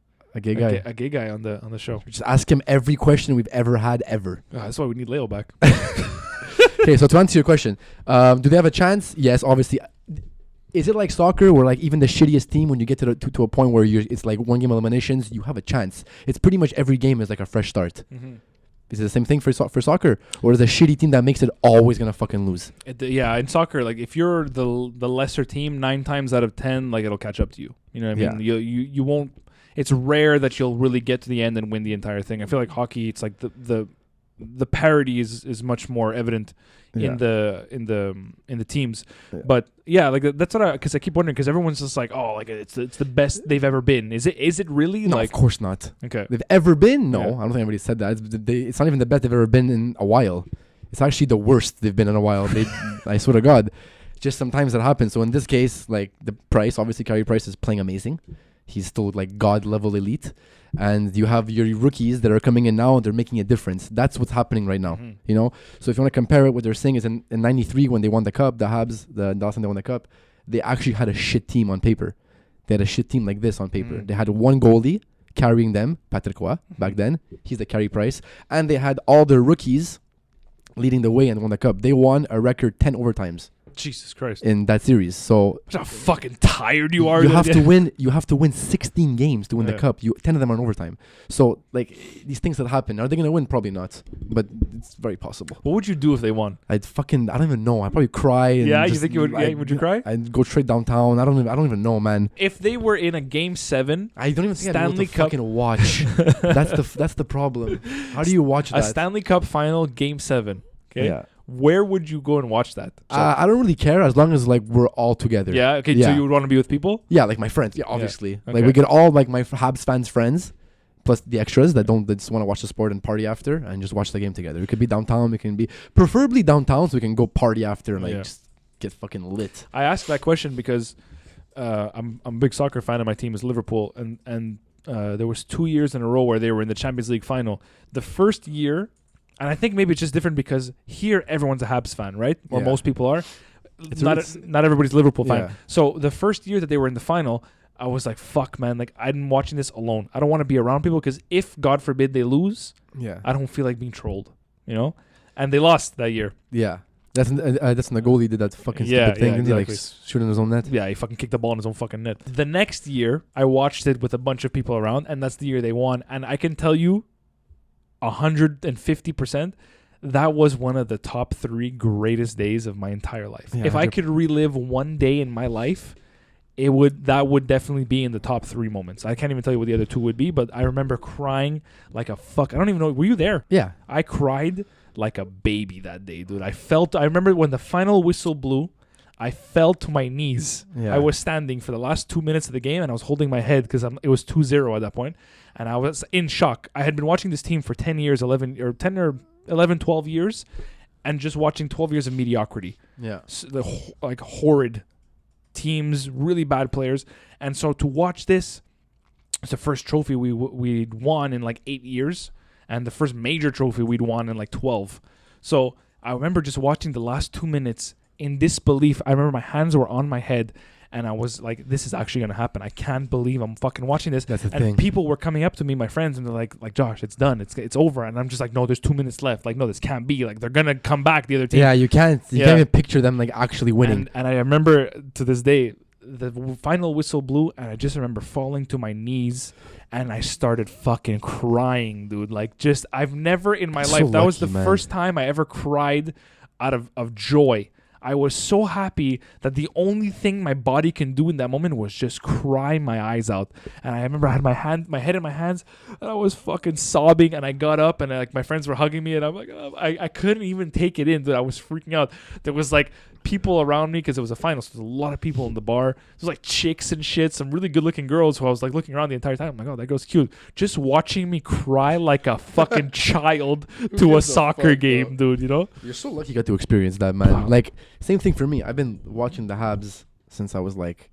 gay guy. A gay guy on the show. Just ask him every question we've ever had ever. That's why we need Leo back. Okay, so to answer your question, do they have a chance? Yes, obviously. Is it like soccer where like even the shittiest team, when you get to a point where it's like one game eliminations, you have a chance? It's pretty much every game is like a fresh start. Mm-hmm. Is it the same thing for soccer, or is a shitty team that makes it always gonna fucking lose? Yeah, in soccer, like if you're the lesser team, 9 times out of 10, like it'll catch up to you. You know what I mean? You won't. It's rare that you'll really get to the end and win the entire thing. I feel like hockey, it's like the parity is much more evident in the teams. Yeah. But yeah, like that's what because I keep wondering because everyone's just like, oh, like it's the best they've ever been. Is it really? No, like, of course not. Okay, they've ever been? No, I don't think anybody said that. It's not even the best they've ever been in a while. It's actually the worst they've been in a while. I swear to God, just sometimes that happens. So in this case, like the Price, obviously Carey Price is playing amazing. He's still like God level elite. And you have your rookies that are coming in now and they're making a difference. That's what's happening right now, you know? So if you want to compare it, what they're saying is in 93 when they won the Cup, the Habs, the Dawson, they won the Cup, they actually had a shit team on paper. They had a shit team like this on paper. They had one goalie carrying them, Patrick Roy, back then. He's the Carey Price. And they had all their rookies leading the way and won the Cup. They won a record 10 overtimes. Jesus Christ! In that series, so how fucking tired you are. You have to win. You have to win 16 games to win the cup. 10 of them are in overtime. So like these things that happen, are they gonna win? Probably not, but it's very possible. What would you do if they won? I don't even know. I'd probably cry. And you think you would? Would you cry? I'd go straight downtown. I don't even know, man. If they were in a game 7, I don't even think Stanley I'd be able to Cup fucking watch. That's the problem. How do you watch that? A Stanley Cup final game 7. Okay. Yeah. Where would you go and watch that? So I don't really care as long as like we're all together. Yeah. Okay. Yeah. So you would want to be with people? Yeah, like my friends. Yeah, obviously. Yeah. Okay. Like we get all like my Habs fans friends, plus the extras that just want to watch the sport and party after and just watch the game together. We could be downtown. We can be preferably downtown so we can go party after and just get fucking lit. I asked that question because I'm a big soccer fan and my team is Liverpool and there was 2 years in a row where they were in the Champions League final. The first year. And I think maybe it's just different because here everyone's a Habs fan, right? Or most people are. Not everybody's Liverpool fan. Yeah. So the first year that they were in the final, I was like, fuck, man. Like, I'm watching this alone. I don't want to be around people because if, God forbid, they lose, I don't feel like being trolled, you know? And they lost that year. Yeah. That's when the goalie did that fucking stupid thing. Didn't he like shoot in his own net? Yeah, he fucking kicked the ball in his own fucking net. The next year, I watched it with a bunch of people around, and that's the year they won. And I can tell you, 150%, that was one of the top 3 greatest days of my entire life. Yeah, if I could relive one day in my life, that would definitely be in the top 3 moments. I can't even tell you what the other 2 would be, but I remember crying like a fuck. I don't even know. Were you there? Yeah. I cried like a baby that day, dude. I remember when the final whistle blew I fell to my knees. Yeah. I was standing for the last 2 minutes of the game, and I was holding my head because it was 2-0 at that point, and I was in shock. I had been watching this team for 10 years, 11 or 12 years, and just watching 12 years of mediocrity. Yeah. So like horrid teams, really bad players, and so to watch this, it's the first trophy we'd won in like 8 years, and the first major trophy we'd won in like 12. So I remember just watching the last 2 minutes in disbelief. I remember my hands were on my head, and I was like, this is actually going to happen. I can't believe I'm fucking watching this. That's the and thing. people were coming up to me, my friends, and they're like, Josh, it's done. It's over. And I'm just like, no, there's 2 minutes left. Like, no, this can't be. Like, they're going to come back, the other team. Yeah, you can't even picture them like actually winning. And I remember to this day, the final whistle blew, and I just remember falling to my knees, and I started fucking crying, dude. Like, just, I've never in my life, that was the first time I ever cried out of joy. I was so happy that the only thing my body can do in that moment was just cry my eyes out. And I remember I had my head in my hands, and I was fucking sobbing, and I got up, and like my friends were hugging me, and I'm like, I couldn't even take it in, dude. I was freaking out. There was like people around me because it was a final, so there's a lot of people in the bar. There's like chicks and shit, some really good looking girls who I was like looking around the entire time. I'm like, oh, that girl's cute. Just watching me cry like a fucking child to a soccer game, dude, you know? You're so lucky you got to experience that, man. Wow. Like, same thing for me. I've been watching the Habs since I was like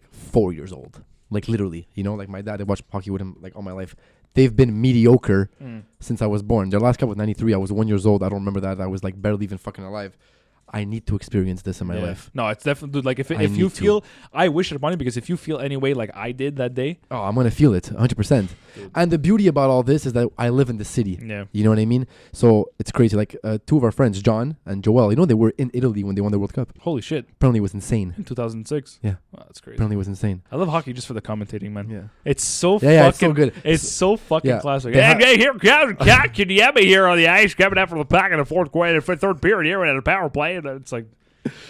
4 years old. Like, literally, you know, like my dad, I watched hockey with him like all my life. They've been mediocre since I was born. Their last cup was 93. I was 1 year old. I don't remember that. I was like barely even fucking alive. I need to experience this in my life. No, it's definitely, like, if you feel, I wish it upon you, because if you feel any way like I did that day. Oh, I'm going to feel it 100%. Dude. And the beauty about all this is that I live in the city. Yeah. You know what I mean? So it's crazy. Like, two of our friends, John and Joel, you know, they were in Italy when they won the World Cup. Holy shit. Apparently it was insane. In 2006? Yeah. Wow, that's crazy. Apparently it was insane. I love hockey just for the commentating, man. Yeah. It's so it's so good. It's so fucking classic. Hey, here comes Kanyemi here on the ice, coming out from the pack in the fourth quarter, third period here at a power play. And It's like,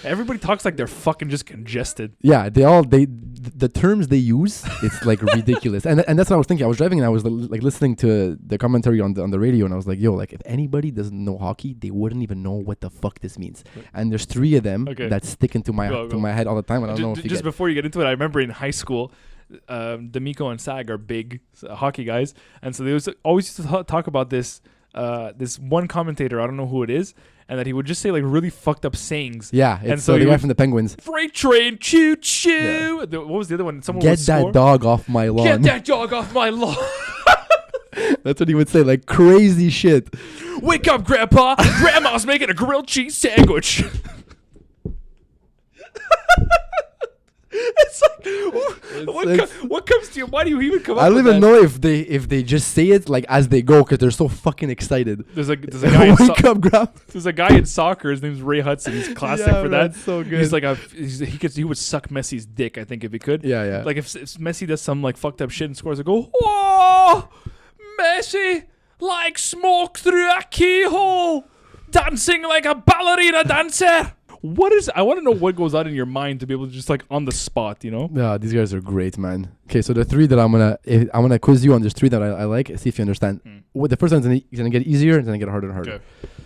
everybody talks like they're fucking just congested. Yeah, the terms they use, it's like ridiculous. And that's what I was thinking. I was driving and I was like listening to the commentary on the radio, and I was like, yo, like if anybody doesn't know hockey, they wouldn't even know what the fuck this means. And there's three of them that stick into my my head all the time. And I don't know if just before you get into it, I remember in high school, D'Amico and Sag are big hockey guys, and so they always used to talk about this one commentator, I don't know who it is, and that he would just say like really fucked up sayings. Yeah, and so the guy from the Penguins. Freight train, choo choo. Yeah. What was the other one? Someone Get that dog off my lawn. Get that dog off my lawn. That's what he would say, like crazy shit. Wake up, Grandpa! Grandma's making a grilled cheese sandwich. It's like, what comes to you? Why do you even come up with that? I don't even know if they just say it like as they go, because they're so fucking excited. There's a guy Wake up, Grandpa. There's a guy in soccer. His name's Ray Hudson. He's classic for that. That's so good. He's like he would suck Messi's dick, I think, if he could. Yeah. Like if Messi does some like fucked up shit and scores, I go, whoa, Messi, like smoke through a keyhole, dancing like a ballerina dancer. I want to know what goes on in your mind to be able to just like on the spot, you know? Yeah, these guys are great, man. Okay, so the three that I'm gonna quiz you on. There's three that I like. See if you understand. Well, the first one's gonna get easier and then get harder and harder. Okay.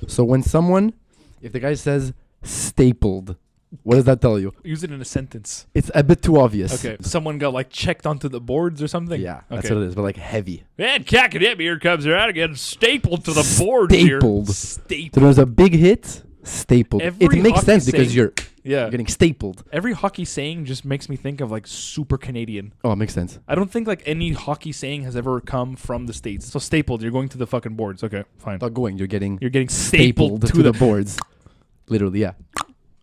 So if the guy says stapled, what does that tell you? Use it in a sentence. It's a bit too obvious. Okay. Someone got like checked onto the boards or something? Yeah, that's what it is, but like heavy. And Kakademi here comes around again, stapled to the board here. Stapled. So there's a big hit. Stapled. It makes sense because you're getting stapled. Every hockey saying just makes me think of like super Canadian. Oh, it makes sense. I don't think like any hockey saying has ever come from the States. So stapled, you're going to the fucking boards. Okay, fine. Not going. You're getting stapled to the boards. Literally, yeah.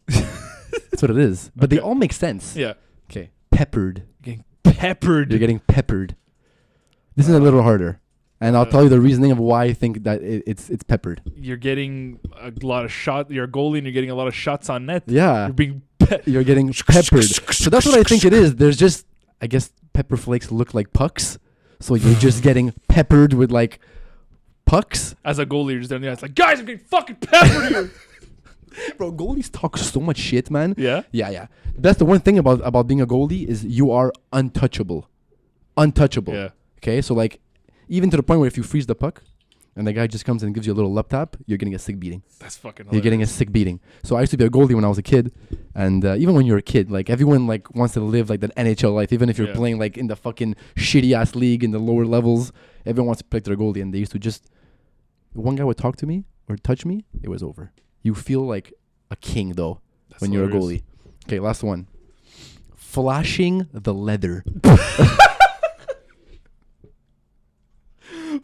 That's what it is. But they all make sense. Yeah. Okay. Peppered. Getting peppered. You're getting peppered. This is a little harder. And I'll tell you the reasoning of why I think that it's peppered. You're getting a lot of shots. You're a goalie and you're getting a lot of shots on net. Yeah. You're being you're getting peppered. So that's what I think it is. There's just, I guess, pepper flakes look like pucks. So you're just getting peppered with like pucks. As a goalie, you're just down there. It's like, guys, I'm getting fucking peppered here. Bro, goalies talk so much shit, man. Yeah? Yeah. That's the one thing about being a goalie is you are untouchable. Untouchable. Yeah. Okay, so like, even to the point where if you freeze the puck, and the guy just comes and gives you a little lap tap, you're getting a sick beating. That's fucking You're getting a sick beating. So I used to be a goalie when I was a kid, and even when you're a kid, like everyone like wants to live like that NHL life, even if you're playing like in the fucking shitty ass league in the lower levels, everyone wants to pick their goalie, and they used to just one guy would talk to me or touch me, it was over. You feel like a king though when you're a goalie. Okay, last one. Flashing the leather.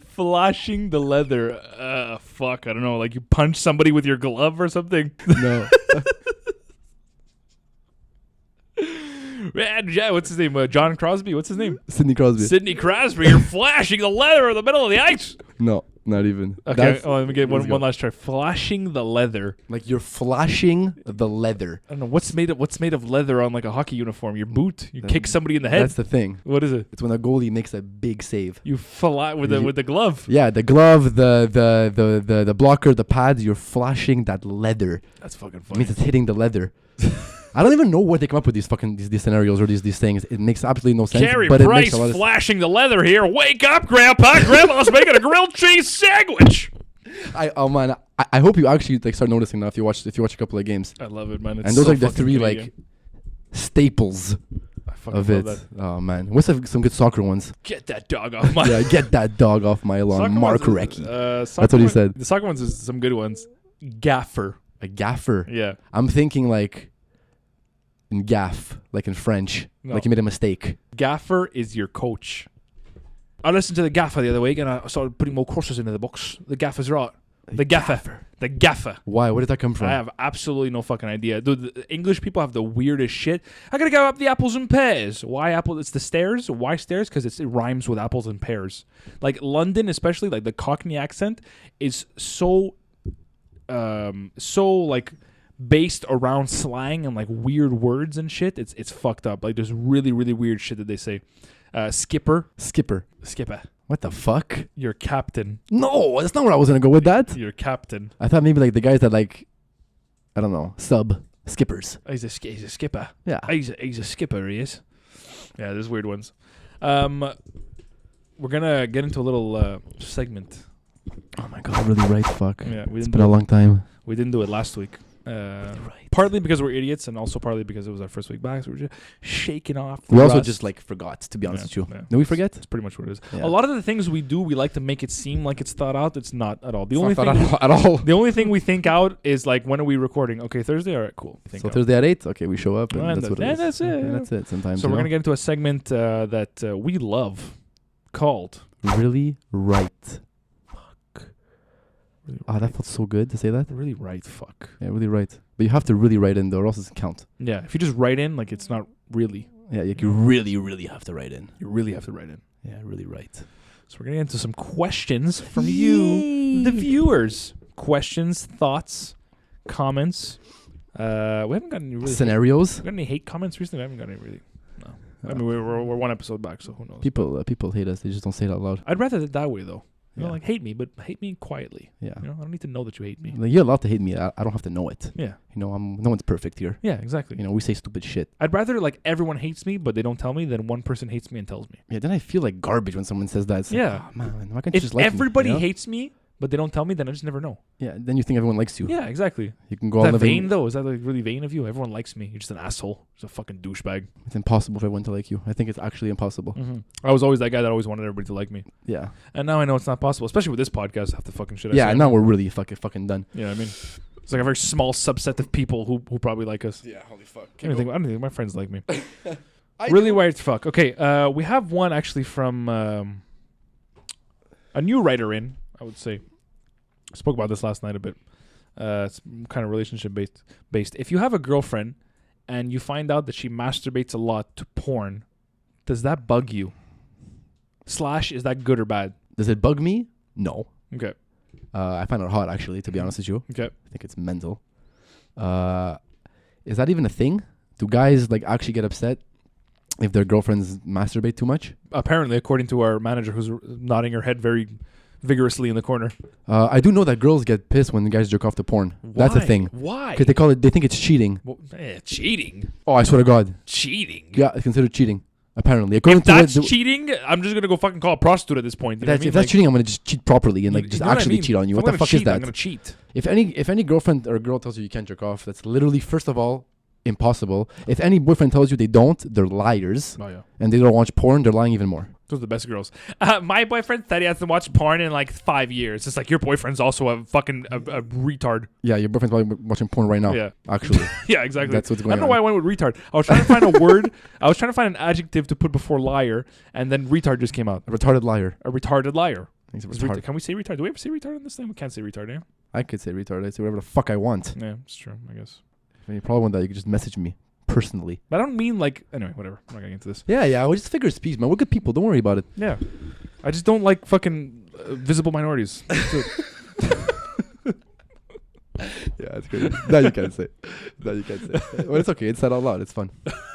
Flashing the leather. Fuck, I don't know. Like you punch somebody with your glove or something. No. Man, yeah, what's his name? John Crosby. What's his name? Sidney Crosby. Sidney Crosby. You're flashing the leather in the middle of the ice. No, not even. Okay, let me get one last try. Flashing the leather. Like you're flashing the leather. I don't know what's made of leather on like a hockey uniform. Your boot. You kick somebody in the head. That's the thing. What is it? It's when a goalie makes a big save. You fly with the glove. Yeah, the glove, the blocker, the pads. You're flashing that leather. That's fucking It funny. means it's hitting the leather. I don't even know where they come up with these fucking these scenarios or these things. It makes absolutely no sense. Carey but it Price makes a lot of flashing the leather here. Wake up, Grandpa! Grandma's making a grilled cheese sandwich. I hope you actually like start noticing now if you watch a couple of games. I love it, man. It's And those so are the fucking three Canadian. like staples I fucking of love it. that. Oh man, what's some good soccer ones? Get that dog off my. Yeah, get that dog off my lawn, Soccer Mark ones Recchi. is, That's what he said. The soccer ones is some good ones. Gaffer. A gaffer. Yeah. I'm thinking like in gaff, like in French, No. like you made a mistake. Gaffer is your coach. I listened to the gaffer the other week and I started putting more courses into the books. The gaffer's right. The gaffer. The gaffer. Why? Where did that come from? I have absolutely no fucking idea. Dude, the English people have the weirdest shit. I gotta go up the apples and pears. Why apple? It's the stairs. Why stairs? Because it rhymes with apples and pears. Like London, especially, like the Cockney accent is so like based around slang and like weird words and shit. It's fucked up. Like there's really, really weird shit that they say. Skipper. What the fuck? Your captain. No, that's not where I was gonna go with that. Your captain. I thought maybe like the guys that like, I don't know, skippers. He's a skipper. Yeah. He's a skipper, he is. Yeah, there's weird ones. We're gonna get into a little segment. Oh my god, really right? Fuck. Yeah, It's been a long time. We didn't do it last week. Partly because we're idiots, and also partly because it was our first week back, so we're just shaking off. We also rust. just like forgot, to be honest with you. Yeah. Did we forget? That's pretty much what it is. Yeah. A lot of the things we do, we like to make it seem like it's thought out. It's not at all. The It's only not thing thought at all. the only thing we think out is like, when are we recording? Okay, Thursday. All right, cool. So Thursday at 8, okay, we show up, and And that's what it is. that's it. Okay, that's it. Sometimes. So we're gonna get into a segment that we love, called really right. Really Ah, that felt so good to say that. Really right. Fuck. Yeah, really right. But you have to really write in though, or else it doesn't count. Yeah, if you just write in, like, it's not really. Yeah, like you really have to write in. You really have to write in. Yeah, really right. So we're gonna get into some questions from you, the viewers. Questions, thoughts, comments. We haven't gotten any really Scenarios. got any hate comments recently? I haven't got any really. No. I mean, we're one episode back, so who knows? People hate us. They just don't say it out loud. I'd rather it that way, though. You know, Yeah. like, hate me, but hate me quietly. Yeah. You know, I don't need to know that you hate me. Like, you're allowed to hate me. I don't have to know it. Yeah. You know, no one's perfect here. Yeah, exactly. You know, we say stupid shit. I'd rather, like, everyone hates me, but they don't tell me, than one person hates me and tells me. Yeah, then I feel like garbage when someone says that. It's like, Yeah. oh, man, why can't you If just like everybody me? You know? hates me, but they don't tell me, then I just never know. Yeah, then you think everyone likes you. Yeah, exactly. You can go Is on that living. vain, though? Is that, like, really vain of you? Everyone likes me. You're just an asshole. Just a fucking douchebag. It's impossible for everyone to like you. I think it's actually impossible. Mm-hmm. I was always that guy that always wanted everybody to like me. Yeah. And now I know it's not possible, especially with this podcast, half the fucking shit I Yeah, say. now we're really fucking done. Yeah, I mean, it's like a very small subset of people who probably like us. Yeah, holy fuck. I don't think my friends like me. Really weird fuck. Okay, we have one actually from a new writer in, I would say. I spoke about this last night a bit. It's kind of relationship based. If you have a girlfriend and you find out that she masturbates a lot to porn, does that bug you? / is that good or bad? Does it bug me? No. Okay. I find it hot, actually, to be honest with you. Okay. I think it's mental. Is that even a thing? Do guys like actually get upset if their girlfriends masturbate too much? Apparently, according to our manager, who's nodding her head very vigorously in the corner. I do know that girls get pissed when guys jerk off to porn. That's a thing. Why? Because they think it's cheating. Cheating. Oh, I swear to God. Cheating. Yeah, it's considered cheating. Apparently, according If to that's the, cheating, I'm just gonna go fucking call a prostitute at this point. You know what I mean? if that's Like, cheating, I'm gonna just cheat properly and like you just know what I actually mean? cheat on you. If What I'm the gonna fuck is cheat, I'm that? gonna cheat. If any girlfriend or girl tells you you can't jerk off, that's literally first of all impossible. If any boyfriend tells you they don't, they're liars, Oh yeah. and they don't watch porn. They're lying even more. Those are the best girls. My boyfriend said he hasn't watched porn in like 5 years. It's like your boyfriend's also a fucking a retard. Yeah, your boyfriend's probably watching porn right now. Yeah. Actually, Yeah, exactly. that's what's I going don't know on. why I went with retard. I was trying to find a word. I was trying to find an adjective to put before liar, and then retard just came out. A retarded liar. A retarded liar. He's a Is retard. Can we say retard? Do we ever say retard on this thing? We can't say retard, yeah? I could say retard. I say whatever the fuck I want. Yeah, it's true, I guess. If any problem with that, you could just message me personally. But I don't mean like... Anyway, whatever. I'm not getting into this. Yeah. Well, just figure of speech, man. We're good people. Don't worry about it. Yeah. I just don't like fucking visible minorities. That's it. Yeah, that's good. That you can't say. That you can't say. Well, it's okay. It's said out loud. It's fun.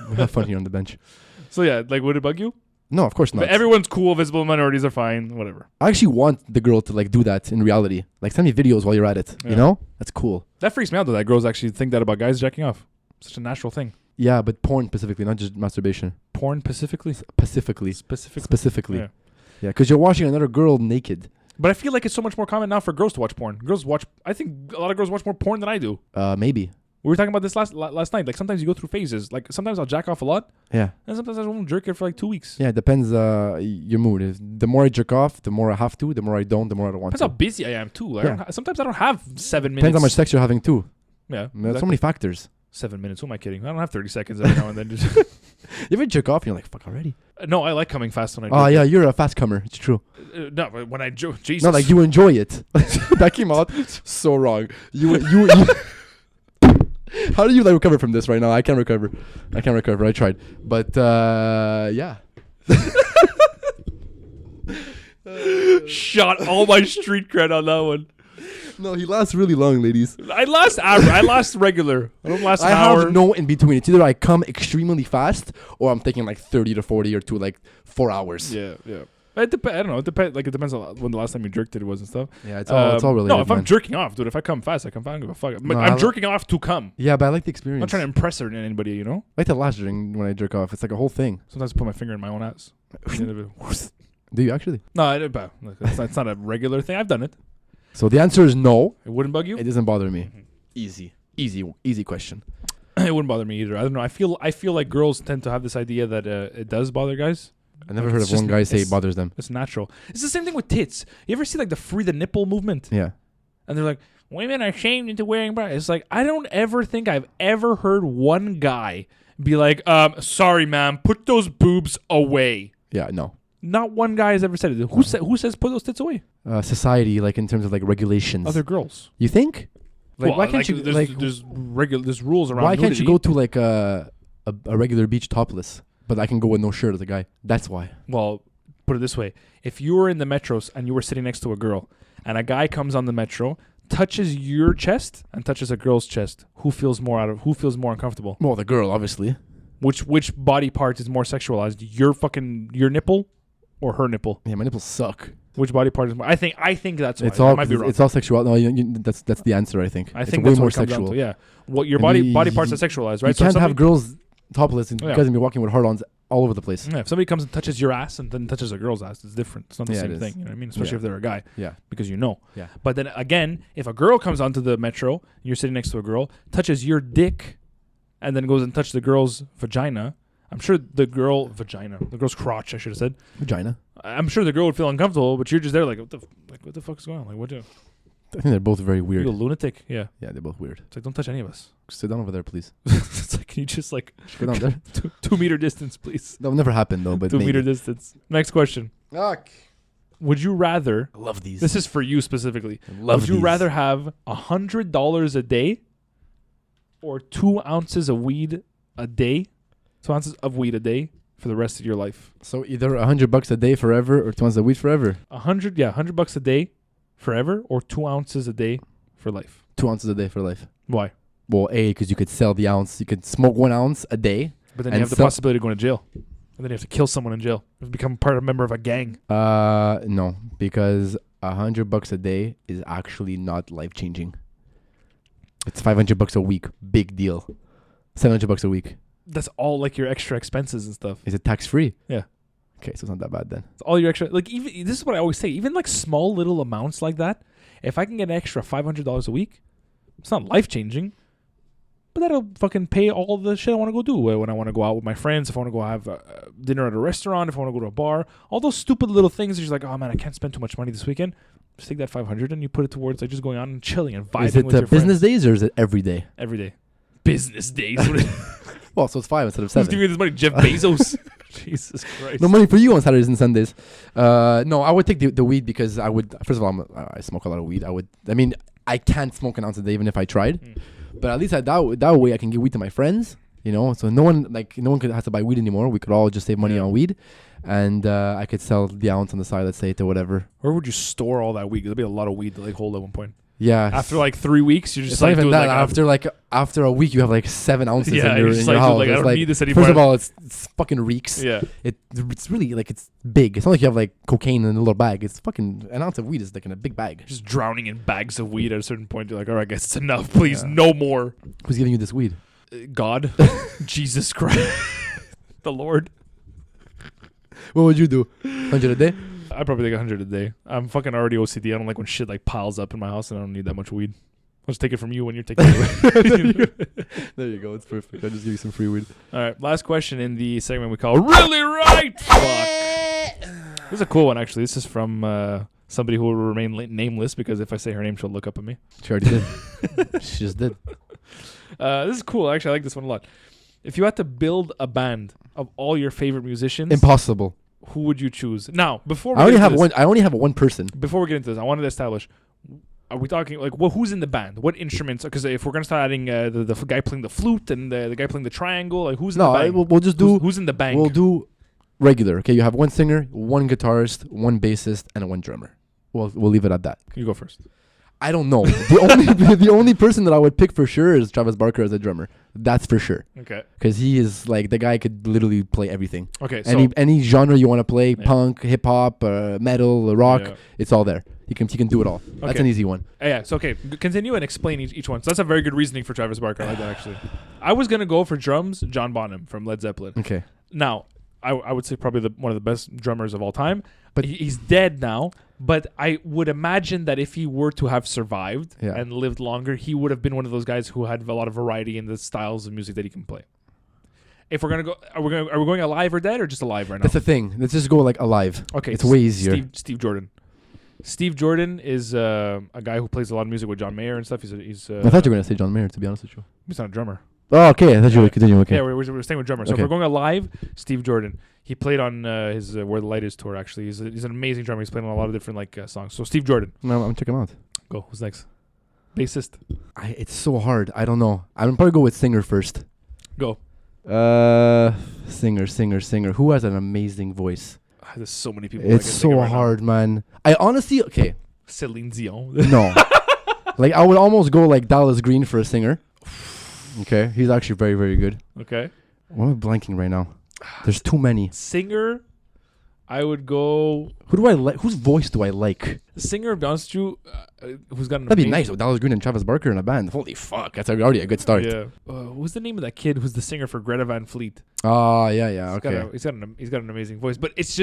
We have fun here on the bench. So yeah, like would it bug you? No, of course not. But everyone's cool. Visible minorities are fine. Whatever. I actually want the girl to like do that in reality. Like send me videos while you're at it. Yeah. You know? That's cool. That freaks me out though. That girls actually think that about guys jacking off. Such a natural thing. Yeah, but porn specifically, not just masturbation. Porn specifically. Specifically. Specifically. Yeah. Yeah, because you're watching another girl naked. But I feel like it's so much more common now for girls to watch porn. I think a lot of girls watch more porn than I do. Maybe. We were talking about this last night. Like sometimes you go through phases. Like sometimes I'll jack off a lot, Yeah. and sometimes I won't jerk it for like 2 weeks. Yeah, it depends your mood. The more I jerk off, the more I have to. The more I don't, the more I don't want Depends how to. busy I am too. Like, Yeah. Sometimes I don't have 7 minutes. Depends how much sex you're having too. Yeah. There's so many factors. 7 minutes. Who am I kidding? I don't have 30 seconds every now and then. You ever jerk off and you're like, fuck already? No, I like coming fast when I. Oh, jerk. yeah, you're a fast comer. It's true. No, but when I joke, Jesus. No, like you enjoy it. That came out so wrong. You How do you like recover from this right now? I can't recover. I tried. But yeah. Shot all my street cred on that one. No, he lasts really long, ladies. I lost average. I lost regular. I don't last an I hour. have no in between. It's either I come extremely fast or I'm taking like 30 to 40 or to like 4 hours. Yeah. I don't know. It depends. Like it depends on when the last time you jerked it was and stuff. Yeah, it's all related. No, if I'm man. jerking off, dude. If I come fast, I come fast. I don't give a fuck. No, I'm jerking off to come. Yeah, but I like the I'm experience. not trying to impress anybody, you know. I like to last during when I jerk off. It's like a whole thing. Sometimes I put my finger in my own ass. At the end of it. Do you actually? No, it's not a regular thing. I've done it. So the answer is no. It wouldn't bug you. It doesn't bother me. Easy question. It wouldn't bother me either. I don't know. I feel like girls tend to have this idea that it does bother guys. I never Like, heard it's of one just- guy say it's- it bothers them. It's natural. It's the same thing with tits. You ever see like the free the nipple movement? Yeah. And they're like, women are shamed into wearing bras. It's like, I don't ever think I've ever heard one guy be like, sorry, ma'am, put those boobs away. Yeah, no. Not one guy has ever said it. Who says put those tits away? Society, like in terms of like regulations. Other girls. You think? Like, Well, why can't you there's, like? there's rules around Why can't nudity. you go to like a regular beach topless, but I can go with no shirt as a guy? That's why. Well, put it this way. If you were in the metros and you were sitting next to a girl and a guy comes on the metro, touches your chest and touches a girl's chest, who feels more uncomfortable? Well, the girl, obviously. Which body part is more sexualized? Your nipple or her nipple? Yeah, my nipples suck. Which body part is more? I think that's why. It's I all might be wrong. it's all sexual. No, that's the answer. I think. I It's think way that's more what it comes down sexual. to, yeah. What your And body parts are sexualized, right? You So can't if have girls topless and Yeah. guys be walking with hard-ons all over the place. yeah, if somebody comes and touches your ass and then touches a girl's ass, it's different. It's not the Yeah, same it is. thing. You know what I mean? Especially Yeah. if they're a guy, Yeah. because you know. Yeah. But then again, if a girl comes onto the metro, and you're sitting next to a girl, touches your dick, and then goes and touches the girl's vagina, I'm sure the girl's crotch, I should have said. Vagina. I'm sure the girl would feel uncomfortable, but you're just there like, what the fuck is going on? Like, what do? I think they're both very You weird. a lunatic? Yeah. Yeah, they're both weird. It's like, don't touch any of us. Sit down over there, please. It's like, can you just like Go down there. 2 meter distance, please? That'll never happen though. But 2 maybe. meter distance. Next question. Would you rather? I love these. This is for you specifically. I love Would you these. rather have $100 a day or 2 ounces of weed a day? 2 ounces of weed a day for the rest of your life. So either $100 a day forever or 2 ounces a week forever. $100 a day forever or 2 ounces a day for life. 2 ounces a day for life. Why? Well, because you could sell the ounce. You could smoke 1 ounce a day. But then And you have the sell- possibility of going to jail. And then you have to kill someone in jail. You have to become a member of a gang. No, because $100 a day is actually not life changing. It's $500 a week. Big deal. $700 a week. that's all like your extra expenses and stuff. Is it tax free? Yeah. Okay, so it's not that bad then. It's all your extra. Like even this is what I always say. Even like small little amounts like that. If I can get an extra $500 a week, it's not life changing. But that'll fucking pay all the shit I want to go do when I want to go out with my friends. If I want to go have dinner at a restaurant, if I want to go to a bar, all those stupid little things. You're just like, oh man, I can't spend too much money this weekend. Just take that 500 and you put it towards like just going out and chilling and vibing Is it with your business friends. days or is it every day? Every day. Business days. Well, so it's 5 instead of Who's 7. giving me this money? Jeff Bezos. Jesus Christ. No money for you on Saturdays and Sundays. No, I would take the weed because I would. First of all, I smoke a lot of weed. I can't smoke an ounce a day even if I tried. But at least that way I can give weed to my friends. You know, so no one has to buy weed anymore. We could all just save money on weed, and I could sell the ounce on the side, let's say, to whatever. Where would you store all that weed? There'll be a lot of weed to like hold at one point. Yeah. After like 3 weeks, you're just It's like not even doing that. like after a week, you have like 7 ounces in you're your just house. I It's don't like, need this anymore. first of all, it's fucking reeks. Yeah. It's really like it's big. It's not like you have like cocaine in a little bag. It's fucking an ounce of weed is like in a big bag. Just drowning in bags of weed at a certain point. You're like, all right, guys, it's enough. Please, no more. Who's giving you this weed? God, Jesus Christ, the Lord. What would you do? 100 a day? I'd probably take 100 a day. I'm fucking already OCD. I don't like when shit like piles up in my house and I don't need that much weed. I'll just take it from you when you're taking it. There you go. It's perfect. I'll just give you some free weed. All right, last question in the segment we call Really Right Fuck. This is a cool one, actually. This is from somebody who will remain nameless because if I say her name, she'll look up at me. She already did. She just did. This is cool. Actually, I like this one a lot. If you had to build a band of all your favorite musicians, Impossible. who would you choose? Now, before we I only get have into one. this, I only have one person. before we get into this, I wanted to establish: are we talking like who's in the band? What instruments? Because if we're gonna start adding the guy playing the flute and the guy playing the triangle, like who's in the band? We'll just do. Who's in the band? We'll do regular. Okay, you have one singer, one guitarist, one bassist, and one drummer. We'll leave it at that. You go first. I don't know. The only person that I would pick for sure is Travis Barker as a drummer. That's for sure. Okay. Because he is like the guy could literally play everything. Okay. So Any genre you want to play, punk, hip hop, metal, rock, Yeah. it's all there. He can do it all. That's Okay. an easy one. yeah. So okay, continue and explain each one. So that's a very good reasoning for Travis Barker. I like that actually. I was gonna go for drums, John Bonham from Led Zeppelin. Okay. Now, I would say probably one of the best drummers of all time. But- But he's dead now. But I would imagine that if he were to have survived Yeah. and lived longer, he would have been one of those guys who had a lot of variety in the styles of music that he can play. If we're gonna go, are we going alive or dead or just alive right now? That's the thing. Let's just go like alive. Okay, It's way easier. Steve Jordan. Steve Jordan is a guy who plays a lot of music with John Mayer and stuff. He's I thought you were going to say John Mayer, to be honest with you. he's not a drummer. Oh, okay. I thought you would continue. Okay. Yeah, we're staying with drummers. So if Okay. we're going alive, Steve Jordan. He played on his Where the Light Is tour. Actually, he's an amazing drummer. He's played on a lot of different songs. So Steve Jordan. No, I'm checking him out. Go. Who's next? Bassist. It's so hard. I don't know. I'm probably go with singer first. Go. Singer. Who has an amazing voice? There's so many people. It's so hard, man. I honestly, okay. Celine Dion. No. Like, I would almost go like Dallas Green for a singer. Okay. He's actually very, very good. Okay. Why am I blanking right now? There's too many. Singer. I would go. Who do I like? Whose voice do I like? Singer, to be honest with you, who's got an That'd be amazing- nice with Dallas Green and Travis Barker in a band. Holy fuck. That's already a good start. Yeah. What's the name of that kid who's the singer for Greta Van Fleet? Oh, yeah. Okay. He's got an amazing voice, but it's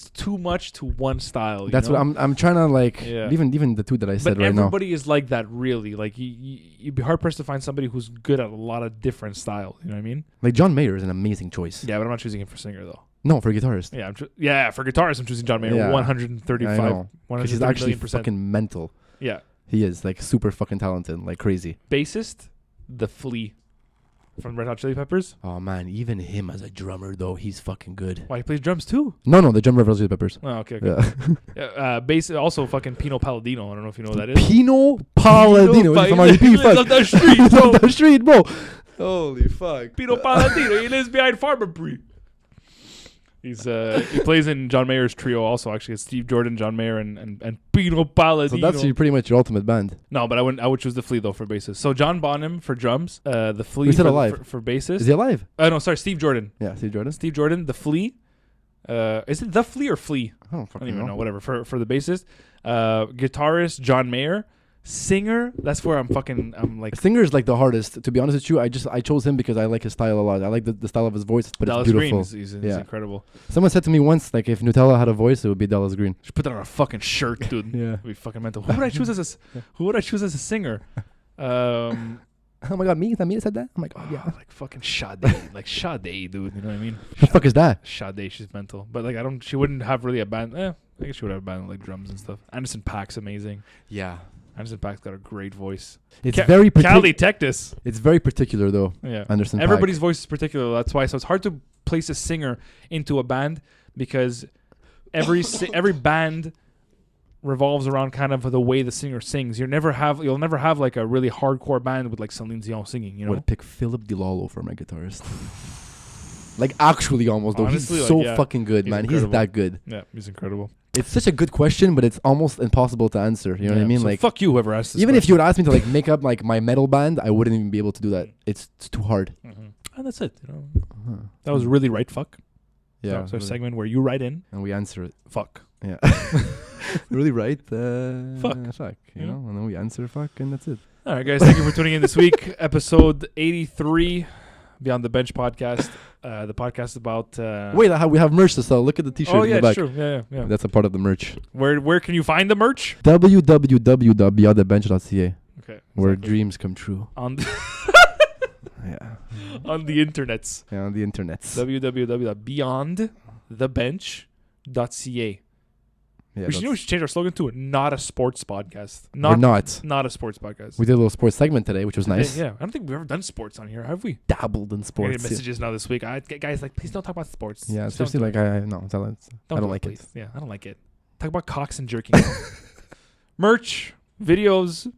too much to one style. That's what I'm trying to like. Yeah. Even the two that I said But right now. everybody is like that, really. Like you'd be hard pressed to find somebody who's good at a lot of different styles. You know what I mean? Like John Mayer is an amazing choice. Yeah, but I'm not choosing him for singer though. No, for guitarist. Yeah, for guitarist, I'm choosing John Mayer. Yeah. 135, I know. 'Cause he's actually 130%. fucking mental. Yeah. He is like super fucking talented, like crazy. Bassist, The Flea from Red Hot Chili Peppers. Oh man, even him as a drummer though, he's fucking good. Why, he plays drums too? No, the drummer of Red Hot Chili Peppers. Oh, okay. Yeah. Bass also fucking Pino Palladino. I don't know if you know who that is. Pino Palladino. He's from He RDP. lives on the street, He's bro. on the street, bro. Holy fuck. Pino Palladino. He lives behind Farmer Bree. He plays in John Mayer's trio also. Actually, it's Steve Jordan, John Mayer, and Pino Palladino. So that's pretty much your ultimate band. No, but I would choose the Flea though for bassist. So John Bonham for drums, the Flea We said for, alive. for bassist. Is he alive? No, sorry, Steve Jordan. Yeah, Steve Jordan. Steve Jordan, the Flea. Is it the Flea or Flea? I don't I fucking don't even know. know. Whatever. For the bassist, guitarist John Mayer, Singer, that's where I'm like Singer is like the hardest. To be honest with you, I chose him because I like his style a lot. I like the style of his voice, but Dallas it's beautiful. Green. He's Yeah. incredible. Someone said to me once, like, if Nutella had a voice, it would be Dallas Green. Should put that on a fucking shirt, dude. Yeah. It'd be fucking mental. Who would I choose as a singer? Oh my god, me? Is that me that said that? Oh my god, yeah. Like fucking Sade, dude. You know what I mean? The fuck is that? Sade, she's mental. But like, she wouldn't have really a band. I guess she would have a band with like drums and stuff. Anderson .Paak's amazing. Yeah. Anderson .Paak's got a great voice. It's very Cali Tectus. It's very particular though. Yeah. Anderson .Paak. Everybody's voice is particular. That's why. So it's hard to place a singer into a band because every band revolves around kind of the way the singer sings. You'll never have like a really hardcore band with like Celine Dion singing. You know. Would pick Philip DeLallo for my guitarist. Like actually, almost though. Honestly, he's like, so yeah, fucking good, he's man. incredible. He's that good. Yeah, he's incredible. It's such a good question, but it's almost impossible to answer. You know what I mean? So like, fuck you, whoever asked this. even if you would ask me to like make up like my metal band, I wouldn't even be able to do that. It's too hard. Mm-hmm. And that's it. You know, that was really right. Fuck. Yeah. So a segment where you write in. And we answer it. Fuck. Yeah. Really right. Fuck. Fuck. You Yeah. know, and then we answer fuck, and that's it. All right, guys. Thank you for tuning in this week. Episode 83, Beyond the Bench podcast. The podcast about. Wait, we have merch to sell. Look at the t-shirt Oh in yeah, the back. it's true. Yeah. That's a part of the merch. Where can you find the merch? www.beyondthebench.ca, Okay. where exactly. dreams come true. On the Yeah. on the internets. Yeah, on the internet. www.beyondthebench.ca. Yeah, We should change our slogan to not a sports podcast. we're not. Not a sports podcast. We did a little sports segment today, which was nice. Yeah, I don't think we've ever done sports on here, have we? Dabbled in We're sports. getting messages now this week. I get guys like, please don't talk about sports. Yeah, Just don't especially do like it. I don't do like it. please. Yeah, I don't like it. Talk about cocks and jerking. Merch, videos,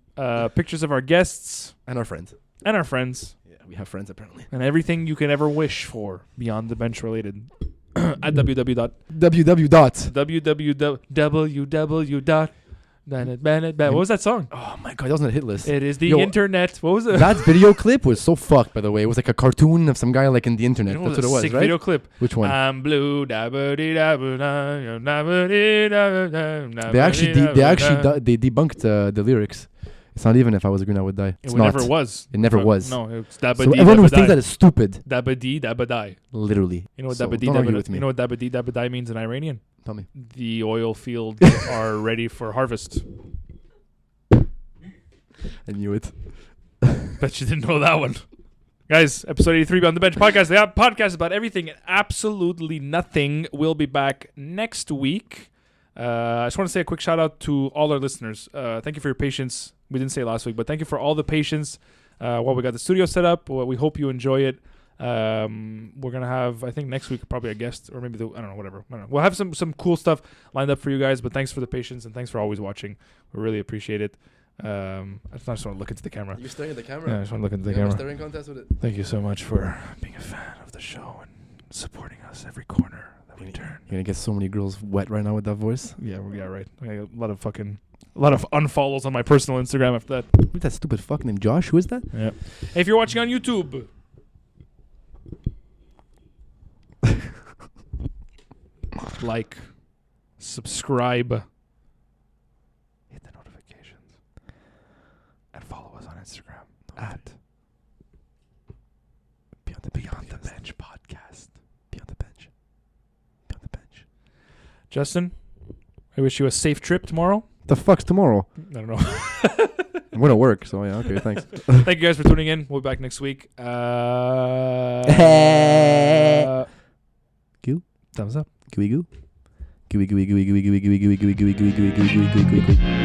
pictures of our guests And our friends. and our friends, Yeah, we have friends apparently. and everything you can ever wish for beyond the bench related. At www. What was that song? Oh my god, that wasn't a hit list. It is the Yo, internet. What was it? That video clip was so fucked, by the way. It was like a cartoon of some guy like in the internet. You know, That's what it was, sick right? video clip. Which one? I'm blue. They They debunked the lyrics. It's not even if I was green I would die. It's It not. never was. It never was. No, it's So dabba-dee, everyone who dabba-die. thinks that is stupid. Dabba-dee, dabba-die. Literally. You know what So dabba-dee, don't argue dabba-die, with me. you know what dabba-dee, dabba-die means in Iranian? Tell me. The oil fields are ready for harvest. I knew it. Bet you didn't know that one. Guys, episode 83 Beyond the Bench podcast. The podcast about everything and absolutely nothing. We'll be back next week. I just want to say a quick shout out to all our listeners. Thank you for your patience. We didn't say it last week, but thank you for all the patience while we got the studio set up. Well, we hope you enjoy it. We're gonna have, I think, next week probably a guest, or maybe I don't know, whatever. I don't know. We'll have some cool stuff lined up for you guys. But thanks for the patience and thanks for always watching. We really appreciate it. I just want to look into the camera. You're staring at the camera? Yeah, I just want to look into the You have a camera. staring contest with it? Thank you so much for being a fan of the show and supporting us every corner that we turn. You're gonna get so many girls wet right now with that voice. Yeah, right. I got a lot of unfollows on my personal Instagram after that. Who's that stupid fuck named Josh? Who is that? Yeah. Hey, if you're watching on YouTube, like, subscribe, hit the notifications, and follow us on Instagram at Beyond the Bench podcast. Beyond the bench. Beyond the bench. Justin, I wish you a safe trip tomorrow. The fuck's tomorrow? I don't know. I'm gonna work, so yeah, okay, thanks. Thank you guys for tuning in. We'll be back next week. Q. Goo? Thumbs up. Gooey goo? Gooey gooey gooey gooey gooey gooey gooey gooey gooey gooey gooey gooey gooey gooey gooey.